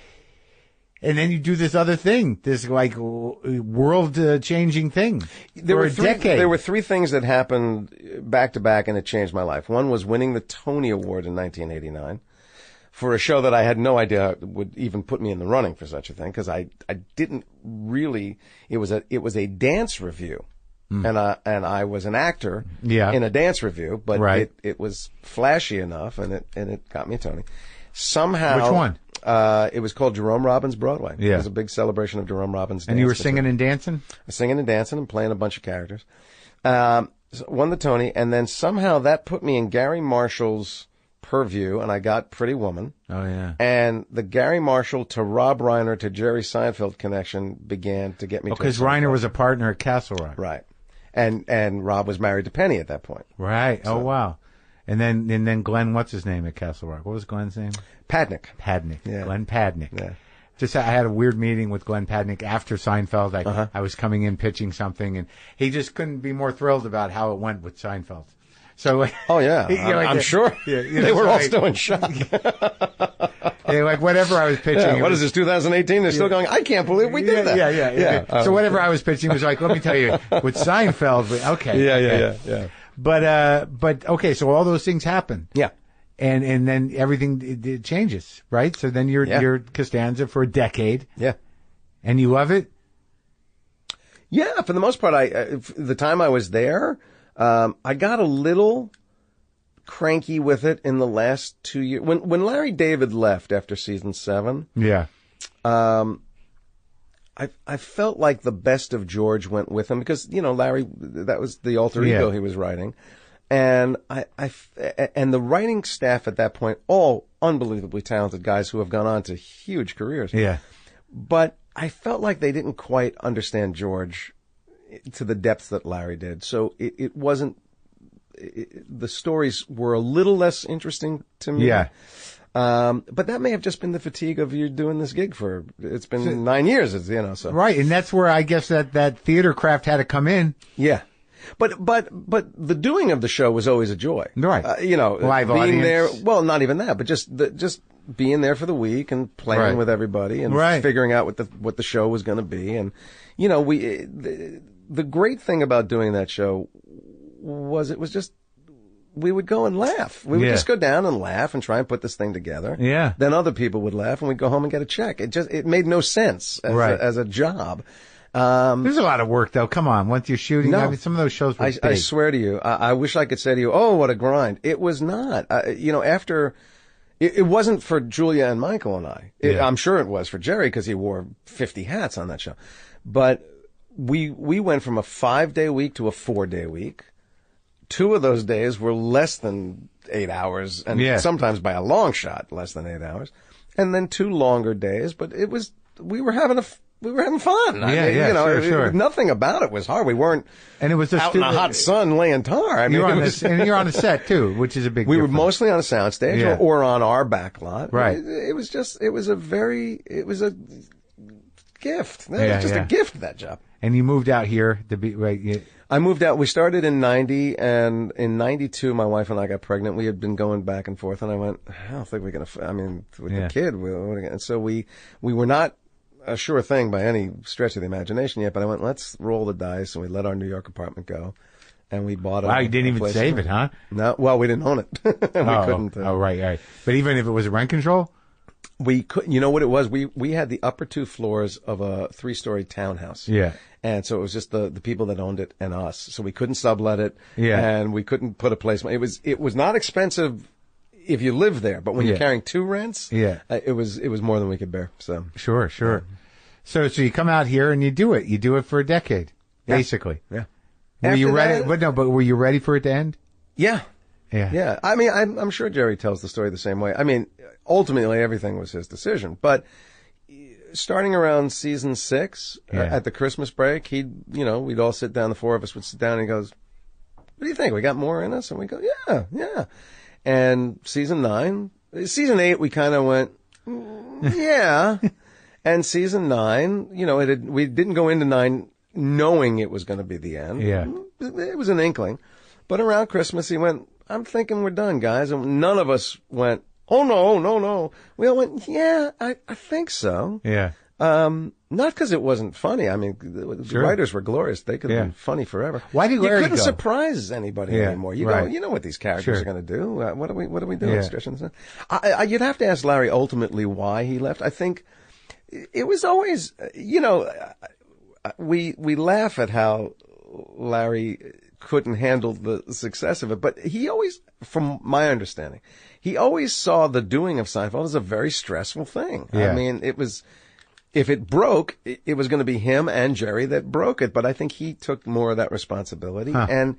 you do this other thing, this like world changing thing. There were a decade. There were 3 things that happened back to back, and it changed my life. One was winning the Tony Award in 1989 for a show that I had no idea would even put me in the running for such a thing, because I didn't really. It was a dance review, and I was an actor in a dance review, but it was flashy enough, and it got me a Tony. Somehow, which one? It was called Jerome Robbins Broadway. Yeah. It was a big celebration of Jerome Robbins. And you were singing and dancing? Singing and dancing and playing a bunch of characters. So won the Tony, and then somehow that put me in Gary Marshall's purview, and I got Pretty Woman. Oh, yeah. And the Gary Marshall to Rob Reiner to Jerry Seinfeld connection began to get me to because Reiner was a partner at Castle Rock. Right. And Rob was married to Penny at that point. Right. So. Oh, wow. And then Glenn, what's his name at Castle Rock? What was Glenn's name? Padnick. Yeah. Glenn Padnick. Yeah. I had a weird meeting with Glenn Padnick after Seinfeld. I was coming in pitching something, and he just couldn't be more thrilled about how it went with Seinfeld. So, oh yeah, I'm sure they were all still in shock. Like whatever I was pitching. What is this, 2018? They're still going, I can't believe we did that. Yeah. So whatever I was pitching was like, let me tell you, with Seinfeld, okay. Yeah. But okay, so all those things happen. Yeah. And then everything it changes, right? So then you're Costanza for a decade. Yeah. And you love it? Yeah, for the most part, the time I was there, I got a little cranky with it in the last 2 years. When Larry David left after season 7, yeah, I felt like the best of George went with him, because Larry, that was the alter ego he was writing, And and the writing staff at that point, all unbelievably talented guys who have gone on to huge careers. Yeah. But I felt like they didn't quite understand George to the depth that Larry did. So it wasn't, the stories were a little less interesting to me. Yeah. But that may have just been the fatigue of you doing this gig it's been 9 years, so. Right. And that's where I guess that theater craft had to come in. Yeah. But the doing of the show was always a joy. Right. being Live audience. there, well, not even that, but just being there for the week and playing Right. with everybody and figuring out what the show was going to be. And, the great thing about doing that show was it was just, we would go and laugh. We would just go down and laugh and try and put this thing together. Yeah. Then other people would laugh and we'd go home and get a check. It made no sense as a job. There's a lot of work though. Come on. Once you're shooting, No. I mean, some of those shows were big. I swear to you, I wish I could say to you, oh, what a grind. It was not. After, it wasn't for Julia and Michael and I. I'm sure it was for Jerry because he wore 50 hats on that show. But we went from a 5-day week to a 4-day week. 2 of those days were less than 8 hours, and sometimes by a long shot, less than 8 hours. And then 2 longer days, but we were having fun. Sure. Nothing about it was hard. We weren't and it was out in the hot sun laying tar. I mean, and you're on a set too, which is a big we difference. were mostly on a soundstage or on our back lot. Right. It was a gift. It was just a gift, that job. And you moved out here to be, right? I moved out. We started in 90, and in 92, my wife and I got pregnant. We had been going back and forth, and I went, I don't think we're going to, with the kid. And so we were not a sure thing by any stretch of the imagination yet, but I went, let's roll the dice, and we let our New York apartment go. And we bought it. Wow, you didn't even save it, huh? No, well, we didn't own it. We couldn't. Right. But even if it was rent control? We could, you know what it was? We had the upper 2 floors of a 3-story townhouse. Yeah. And so it was just the people that owned it and us. So we couldn't sublet it. Yeah. And we couldn't put a placement. It was not expensive if you lived there, but when you're carrying 2 rents, it was more than we could bear. So. Sure. So you come out here and you do it. You do it for a decade, basically. Yeah. Were you ready? But were you ready for it to end? Yeah. Yeah. I mean, I'm sure Jerry tells the story the same way. I mean, ultimately everything was his decision, but starting around season 6 at the Christmas break, we'd all sit down. The 4 of us would sit down and he goes, what do you think? We got more in us? And we go, yeah. And season 8, we kind of went, yeah. And season 9, we didn't go into 9 knowing it was going to be the end. Yeah. It was an inkling. But around Christmas, he went, I'm thinking we're done, guys. And none of us went, oh, no. We all went, yeah, I think so. Yeah. Not because it wasn't funny. I mean, the writers were glorious. They could have been funny forever. Why did Larry You couldn't go? surprise anybody anymore. You go, you know what these characters are going to do. What are we doing? Yeah. You'd have to ask Larry ultimately why he left. I think it was always, we laugh at how Larry couldn't handle the success of it, but he always, from my understanding, he always saw the doing of Seinfeld as a very stressful thing. Yeah. I mean, if it broke, it was going to be him and Jerry that broke it, but I think he took more of that responsibility. And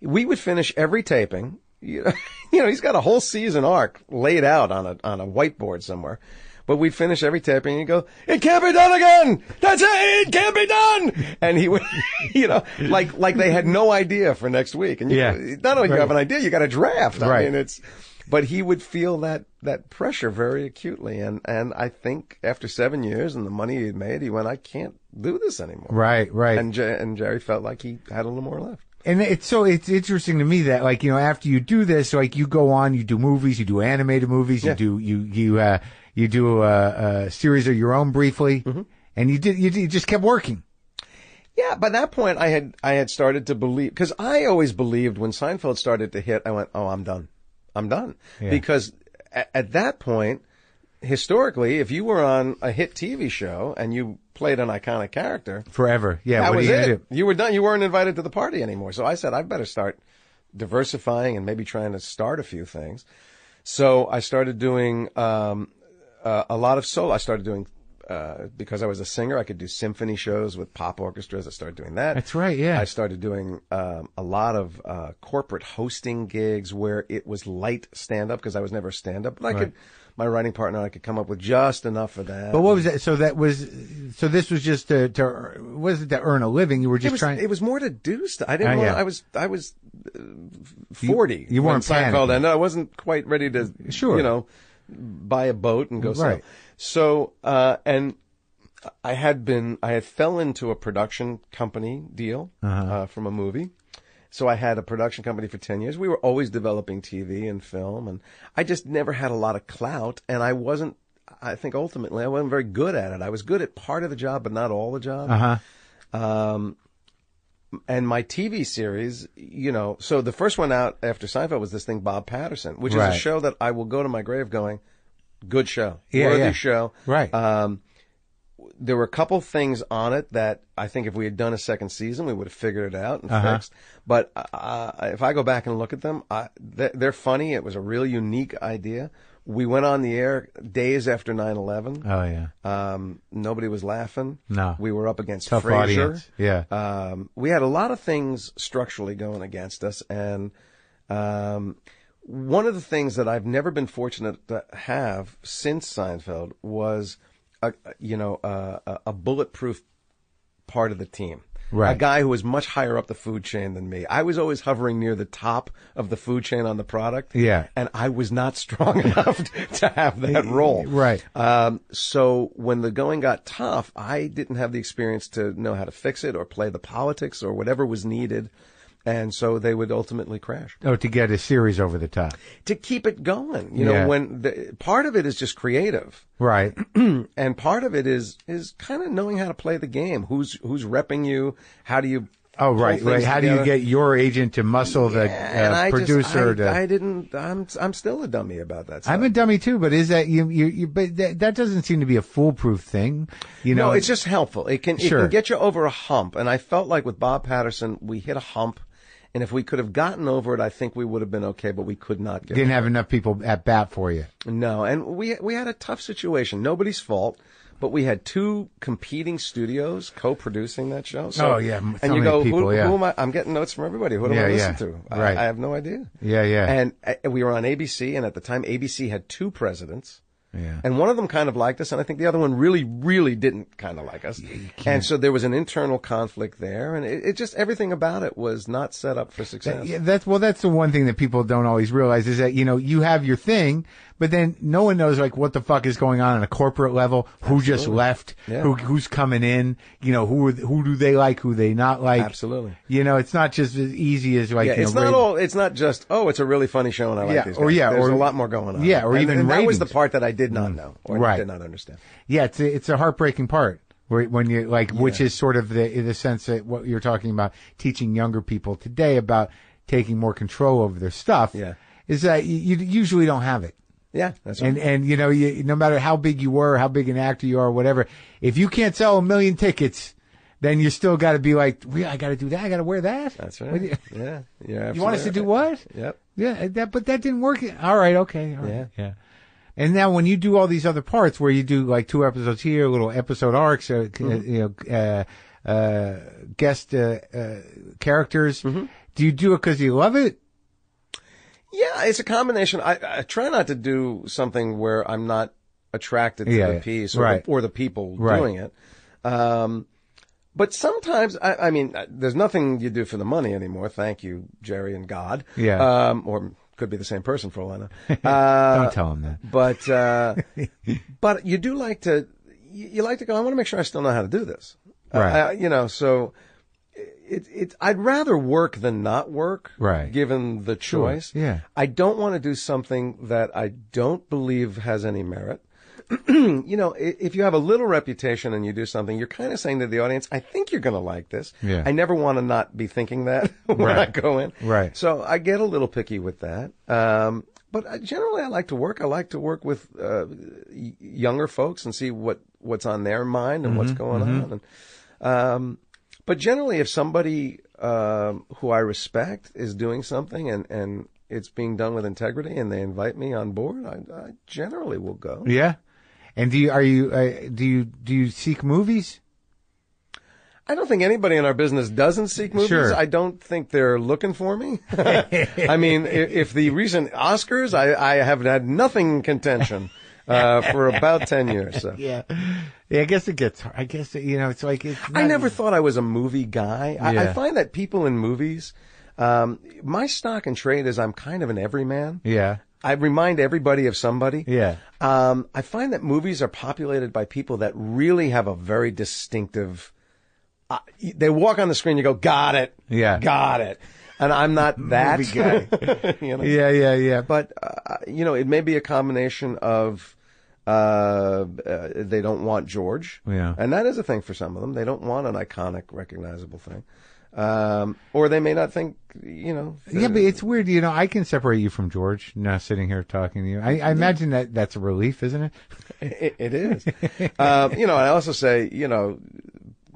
we would finish every taping. He's got a whole season arc laid out on a whiteboard somewhere. But we'd finish every taping and he'd go, it can't be done again! That's it! It can't be done! And he would, like they had no idea for next week. And not only do you have an idea, you got a draft. I mean, but he would feel that pressure very acutely. And I think after 7 years and the money he had made, he went, I can't do this anymore. Right. And Jerry felt like he had a little more left. And it's interesting to me that, after you do this, you go on, you do movies, you do animated movies, you do a series of your own briefly, and you just kept working. Yeah, by that point I had started to believe, because I always believed when Seinfeld started to hit, I went, oh, I'm done. Yeah. Because at that point, historically, if you were on a hit TV show and you played an iconic character forever, that was it. Do? You were done. You weren't invited to the party anymore. So I said, I better start diversifying and maybe trying to start a few things. So I started doing a lot of solo. I started doing because I was a singer, I could do symphony shows with pop orchestras. I started doing that. That's right, yeah. I started doing a lot of corporate hosting gigs where it was light stand-up because I was never stand-up. But my writing partner, I could come up with just enough for that. But what was that? So this was just to was it to earn a living? You were just trying. It was more to do stuff. I didn't want. I was 40. You weren't Seinfeld ended. I wasn't quite ready to, buy a boat and go sail. So, and I had fell into a production company deal from a movie. So I had a production company for 10 years. We were always developing TV and film, and I just never had a lot of clout, and I think ultimately I wasn't very good at it. I was good at part of the job, but not all the job. And my TV series, so the first one out after Seinfeld was this thing, Bob Patterson, which is a show that I will go to my grave going, good show, worthy show. Right. There were a couple things on it that I think if we had done a second season, we would have figured it out and fixed. But if I go back and look at them, they're funny. It was a real unique idea. We went on the air days after 9/11. Oh, yeah. Nobody was laughing. No. We were up against Tough Frasier. Audience. Yeah. We had a lot of things structurally going against us. And one of the things that I've never been fortunate to have since Seinfeld was a bulletproof part of the team. Right. A guy who was much higher up the food chain than me. I was always hovering near the top of the food chain on the product. Yeah. And I was not strong enough to have that role. Right. So when the going got tough, I didn't have the experience to know how to fix it or play the politics or whatever was needed. And so they would ultimately crash. Oh, to get a series over the top. To keep it going. When part of it is just creative. Right. And part of it is kind of knowing how to play the game. Who's repping you? How do you Oh, right. How do you get your agent to muscle the producer? I'm still a dummy about that stuff. I'm a dummy too, but is that but that doesn't seem to be a foolproof thing. No, it's just helpful. It can get you over a hump. And I felt like with Bob Patterson, we hit a hump. And if we could have gotten over it, I think we would have been okay, but we could not get Didn't have enough people at bat for you. No, and we had a tough situation. Nobody's fault, but we had two competing studios co-producing that show. So, and you go, who am I? I'm getting notes from everybody. Who do I listen to? Right. I have no idea. Yeah, yeah. And we were on ABC, and at the time, ABC had two presidents. Yeah. And one of them kind of liked us, and I think the other one really, really didn't kind of like us. And so there was an internal conflict there, and it just, everything about it was not set up for success. That's the one thing that people don't always realize is that, you have your thing, but then no one knows what the fuck is going on a corporate level, who just left, who's coming in, who do they like, who they not like. Absolutely. It's not just as easy as it's not just, it's a really funny show and I like these guys. There's a lot more going on. Yeah, or even that was the part that I did not know or did not understand. Yeah, it's a heartbreaking part. When you which is sort of the sense that what you're talking about, teaching younger people today about taking more control over their stuff, is that you usually don't have it. Yeah, that's right. And no matter how big you were, how big an actor you are, or whatever, if you can't sell 1 million tickets, then you still got to be like, I got to do that. I got to wear that. That's right. Yeah. You want us to do what? Yep. Yeah, but that didn't work. All right. Okay. All right. Yeah. And now when you do all these other parts where you do 2 episodes here, little episode arcs, guest characters, do you do it because you love it? Yeah, it's a combination. I try not to do something where I'm not attracted to the piece or the people doing it. But sometimes, I mean, there's nothing you do for the money anymore. Thank you, Jerry and God. Yeah. Or could be the same person for all I know. Don't tell him that. But you do like to, you like to go, I want to make sure I still know how to do this. Right. So I'd rather work than not work. Right. Given the choice. Sure. Yeah. I don't want to do something that I don't believe has any merit. If you have a little reputation and you do something, you're kind of saying to the audience, I think you're going to like this. Yeah. I never want to not be thinking that when I go in. Right. So I get a little picky with that. But generally I like to work. I like to work with younger folks and see what's on their mind and what's going on. And, but generally if somebody who I respect is doing something and it's being done with integrity and they invite me on board, I generally will go. Yeah. And do you seek movies? I don't think anybody in our business doesn't seek movies. Sure. I don't think they're looking for me. I mean, if the recent Oscars, I have had nothing in contention for about 10 years. So. Yeah, I guess it gets. I guess it's like it's. I never thought I was a movie guy. Yeah. I find that people in movies, my stock and trade is I'm kind of an everyman. Yeah. I remind everybody of somebody. Yeah. I find that movies are populated by people that really have a very distinctive. They walk on the screen, you go, got it. Yeah. Got it. And I'm not that movie guy. Yeah. But, it may be a combination of, they don't want George. Yeah. And that is a thing for some of them. They don't want an iconic, recognizable thing. Or they may not think, Yeah, but it's weird. I can separate you from George now sitting here talking to you. I imagine that's a relief, isn't it? It is. I also say,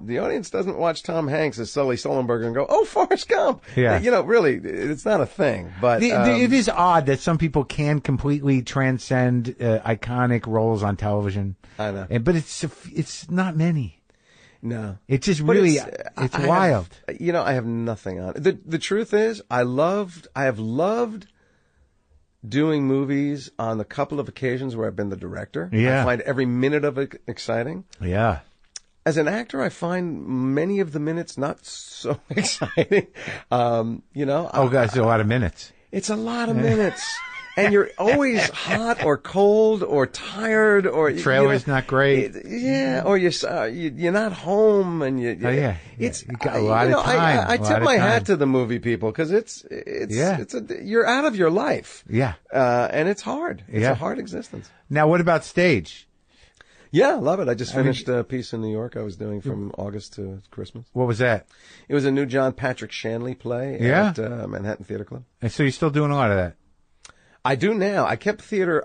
the audience doesn't watch Tom Hanks as Sully Sullenberger and go, "Oh, Forrest Gump." Yeah. Really, it's not a thing. But it is odd that some people can completely transcend iconic roles on television. I know, but it's not many. No, it's just really it's wild. I have nothing on it. The truth is, I have loved doing movies on the couple of occasions where I've been the director. Yeah. I find every minute of it exciting. Yeah. As an actor, I find many of the minutes not so exciting. Oh, gosh, it's a lot of minutes. It's a lot of minutes. And you're always hot or cold or tired or... Trailer's not great. Or you're not home and you... Oh, yeah. You got a lot of time. I tip my hat to the movie people because you're out of your life. Yeah. And it's hard. It's a hard existence. Now, what about stage? Yeah, love it. I just finished a piece in New York I was doing from August to Christmas. What was that? It was a new John Patrick Shanley play at Manhattan Theater Club. And so you're still doing a lot of that? I do now. I kept theater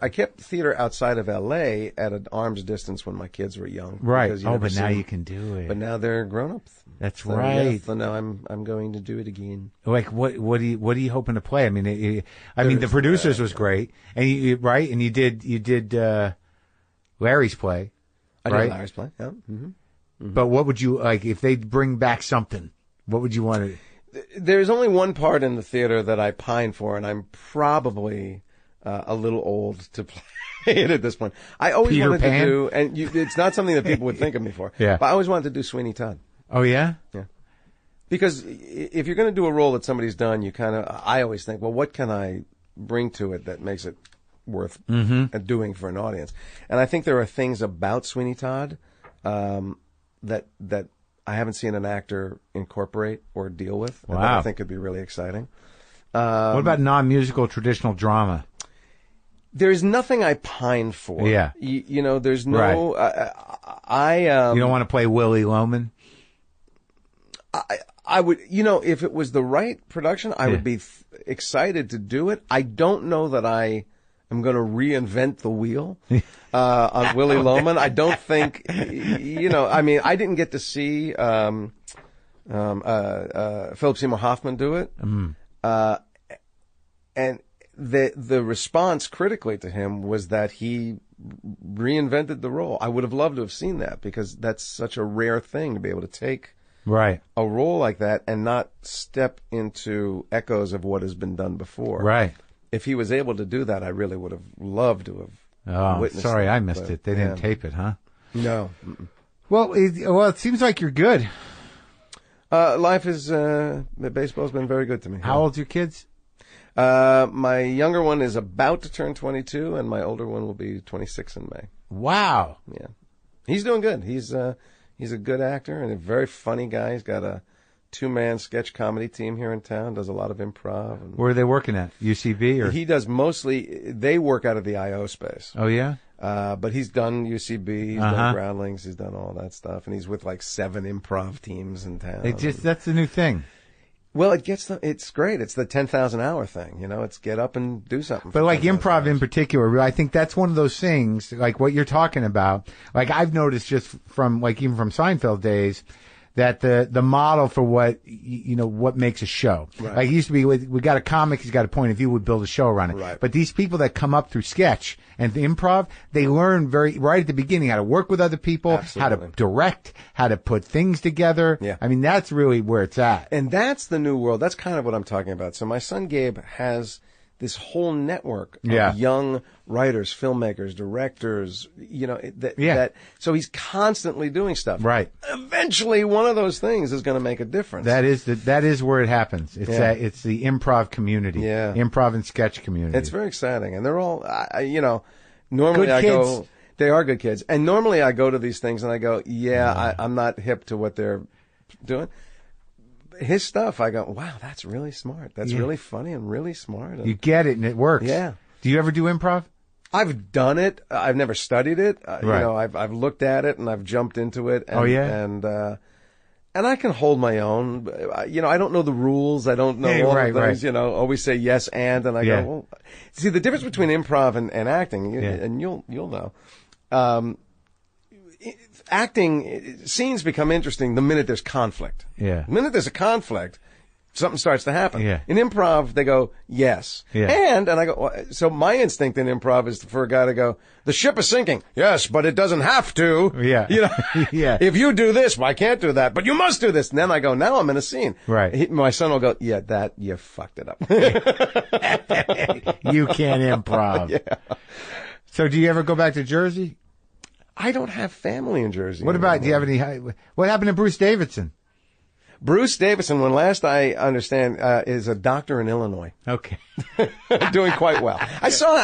outside of L.A. at an arm's distance when my kids were young. Right. But now you can do it. But now they're grown-ups. That's right. Yeah, so now I'm going to do it again. Like what are you hoping to play? I mean, the producers was great, and you did Larry's play. I did Larry's play. Yeah. Mm-hmm. Mm-hmm. But what would you like if they bring back something? What would you want to? There's only one part in the theater that I pine for, and I'm probably a little old to play it at this point. I always Peter wanted Pan? to do, and it's not something that people would think of me for. Yeah. But I always wanted to do Sweeney Todd. Oh yeah. Yeah. Because if you're going to do a role that somebody's done, I always think, well, what can I bring to it that makes it worth doing for an audience? And I think there are things about Sweeney Todd that I haven't seen an actor incorporate or deal with. Wow. That I think could be really exciting. What about non-musical traditional drama? There's nothing I pine for. Yeah. There's no... Right. You don't want to play Willie Loman? I would, if it was the right production, I would be excited to do it. I don't know that I am going to reinvent the wheel on Willie Loman. I don't think, I didn't get to see Philip Seymour Hoffman do it. And the response critically to him was that he reinvented the role. I would have loved to have seen that because that's such a rare thing to be able to take a role like that and not step into echoes of what has been done before. Right. If he was able to do that, I really would have loved to have witnessed sorry, that, I missed it. They didn't tape it, huh? No. Well, it seems like you're good. Life is, baseball's been very good to me. How old's your kids? My younger one is about to turn 22, and my older one will be 26 in May. Wow. Yeah. He's doing good. He's a good actor and a very funny guy. He's got a 2-man sketch comedy team here in town, does a lot of improv. Where are they working at? UCB? Or? He does mostly, they work out of the I.O. space. Oh, yeah? But he's done UCB, he's done Groundlings, he's done all that stuff, and he's with like 7 improv teams in town. That's the new thing. Well, it's great. It's the 10,000 hour thing, it's get up and do something. But like improv in particular, I think that's one of those things, like what you're talking about. Like I've noticed just from even from Seinfeld days, that the model for what what makes a show. Right. Like it used to be, we got a comic, he's got a point of view, we build a show around it. Right. But these people that come up through sketch and improv, they learn right at the beginning how to work with other people, Absolutely. how to direct, how to put things together. Yeah. I mean, that's really where it's at. And that's the new world. That's kind of what I'm talking about. So my son Gabe has this whole network of young writers, filmmakers, directors, so he's constantly doing stuff. Right. Eventually one of those things is going to make a difference. That is where it happens. It's the improv community. Yeah. Improv and sketch community. It's very exciting. And they're all, normally Good I kids. go, they are good kids. And normally I go to these things and I go, I'm not hip to what they're doing. His stuff, I go, wow, that's really smart. That's really funny and really smart. You get it and it works. Yeah. Do you ever do improv? I've done it. I've never studied it. Right. I've looked at it and I've jumped into it. And, Oh, yeah? And I can hold my own. I don't know the rules. I don't know all the things. Always say yes and I go, well, see the difference between improv and acting, and you'll know. Acting scenes become interesting the minute there's conflict. Yeah. The minute there's a conflict, something starts to happen. Yeah. In improv, they go, yes. Yeah. And I go, so my instinct in improv is for a guy to go, the ship is sinking. Yes, but it doesn't have to. Yeah. Yeah. If you do this, well, I can't do that, but you must do this. And then I go, now I'm in a scene. Right. My son will go, you fucked it up. You can't improv. Yeah. So do you ever go back to Jersey? I don't have family in Jersey. What about, do you have any, what happened to Bruce Davidson? Bruce Davidson, when last I understand, is a doctor in Illinois. Okay. Doing quite well. I saw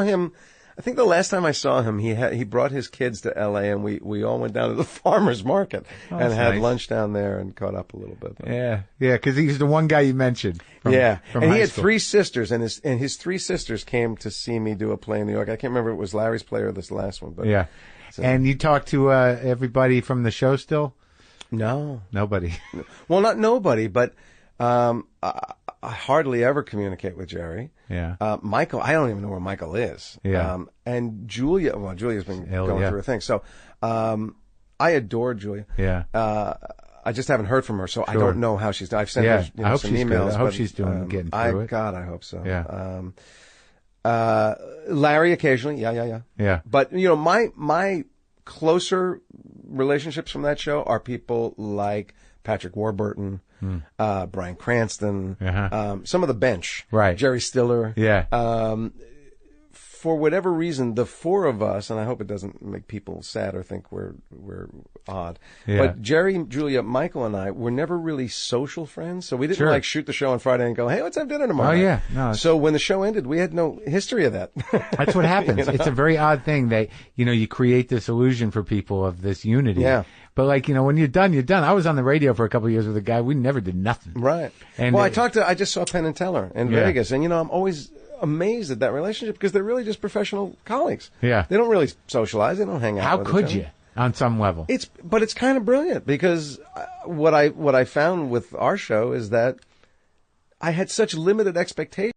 him, I think the last time I saw him, he brought his kids to LA and we all went down to the farmer's market and had lunch down there and caught up a little bit. Yeah. Yeah. Cause he's the one guy you mentioned. From and he had school. 3 sisters and his 3 sisters came to see me do a play in New York. I can't remember if it was Larry's play or this last one, but. Yeah. So. And you talk to, everybody from the show still? No. Nobody. Well, not nobody, but, I hardly ever communicate with Jerry. Yeah. Michael, I don't even know where Michael is. Yeah. And Julia's been going through a thing. So, I adore Julia. Yeah. I just haven't heard from her, so I don't know how she's doing. I've sent her I hope some she's emails. good. I hope she's getting through it. God, I hope so. Yeah. Larry occasionally. Yeah. Yeah. But, my closer relationships from that show are people like Patrick Warburton, Bryan Cranston, some of the bench. Right. Jerry Stiller. Yeah. For whatever reason, the 4 of us, and I hope it doesn't make people sad or think we're odd, but Jerry, Julia, Michael, and I were never really social friends, so we didn't shoot the show on Friday and go, hey, let's have dinner tomorrow. Oh, night. yeah. No, so when the show ended, we had no history of that. That's what happens. It's a very odd thing that, you create this illusion for people of this unity. Yeah. But when you're done, you're done. I was on the radio for a couple of years with a guy. We never did nothing. Right. And I just saw Penn and Teller in Vegas, and I'm always amazed at that relationship because they're really just professional colleagues. Yeah. They don't really socialize. They don't hang out. How with could each other. you on some level? But it's kind of brilliant because what I found with our show is that I had such limited expectations.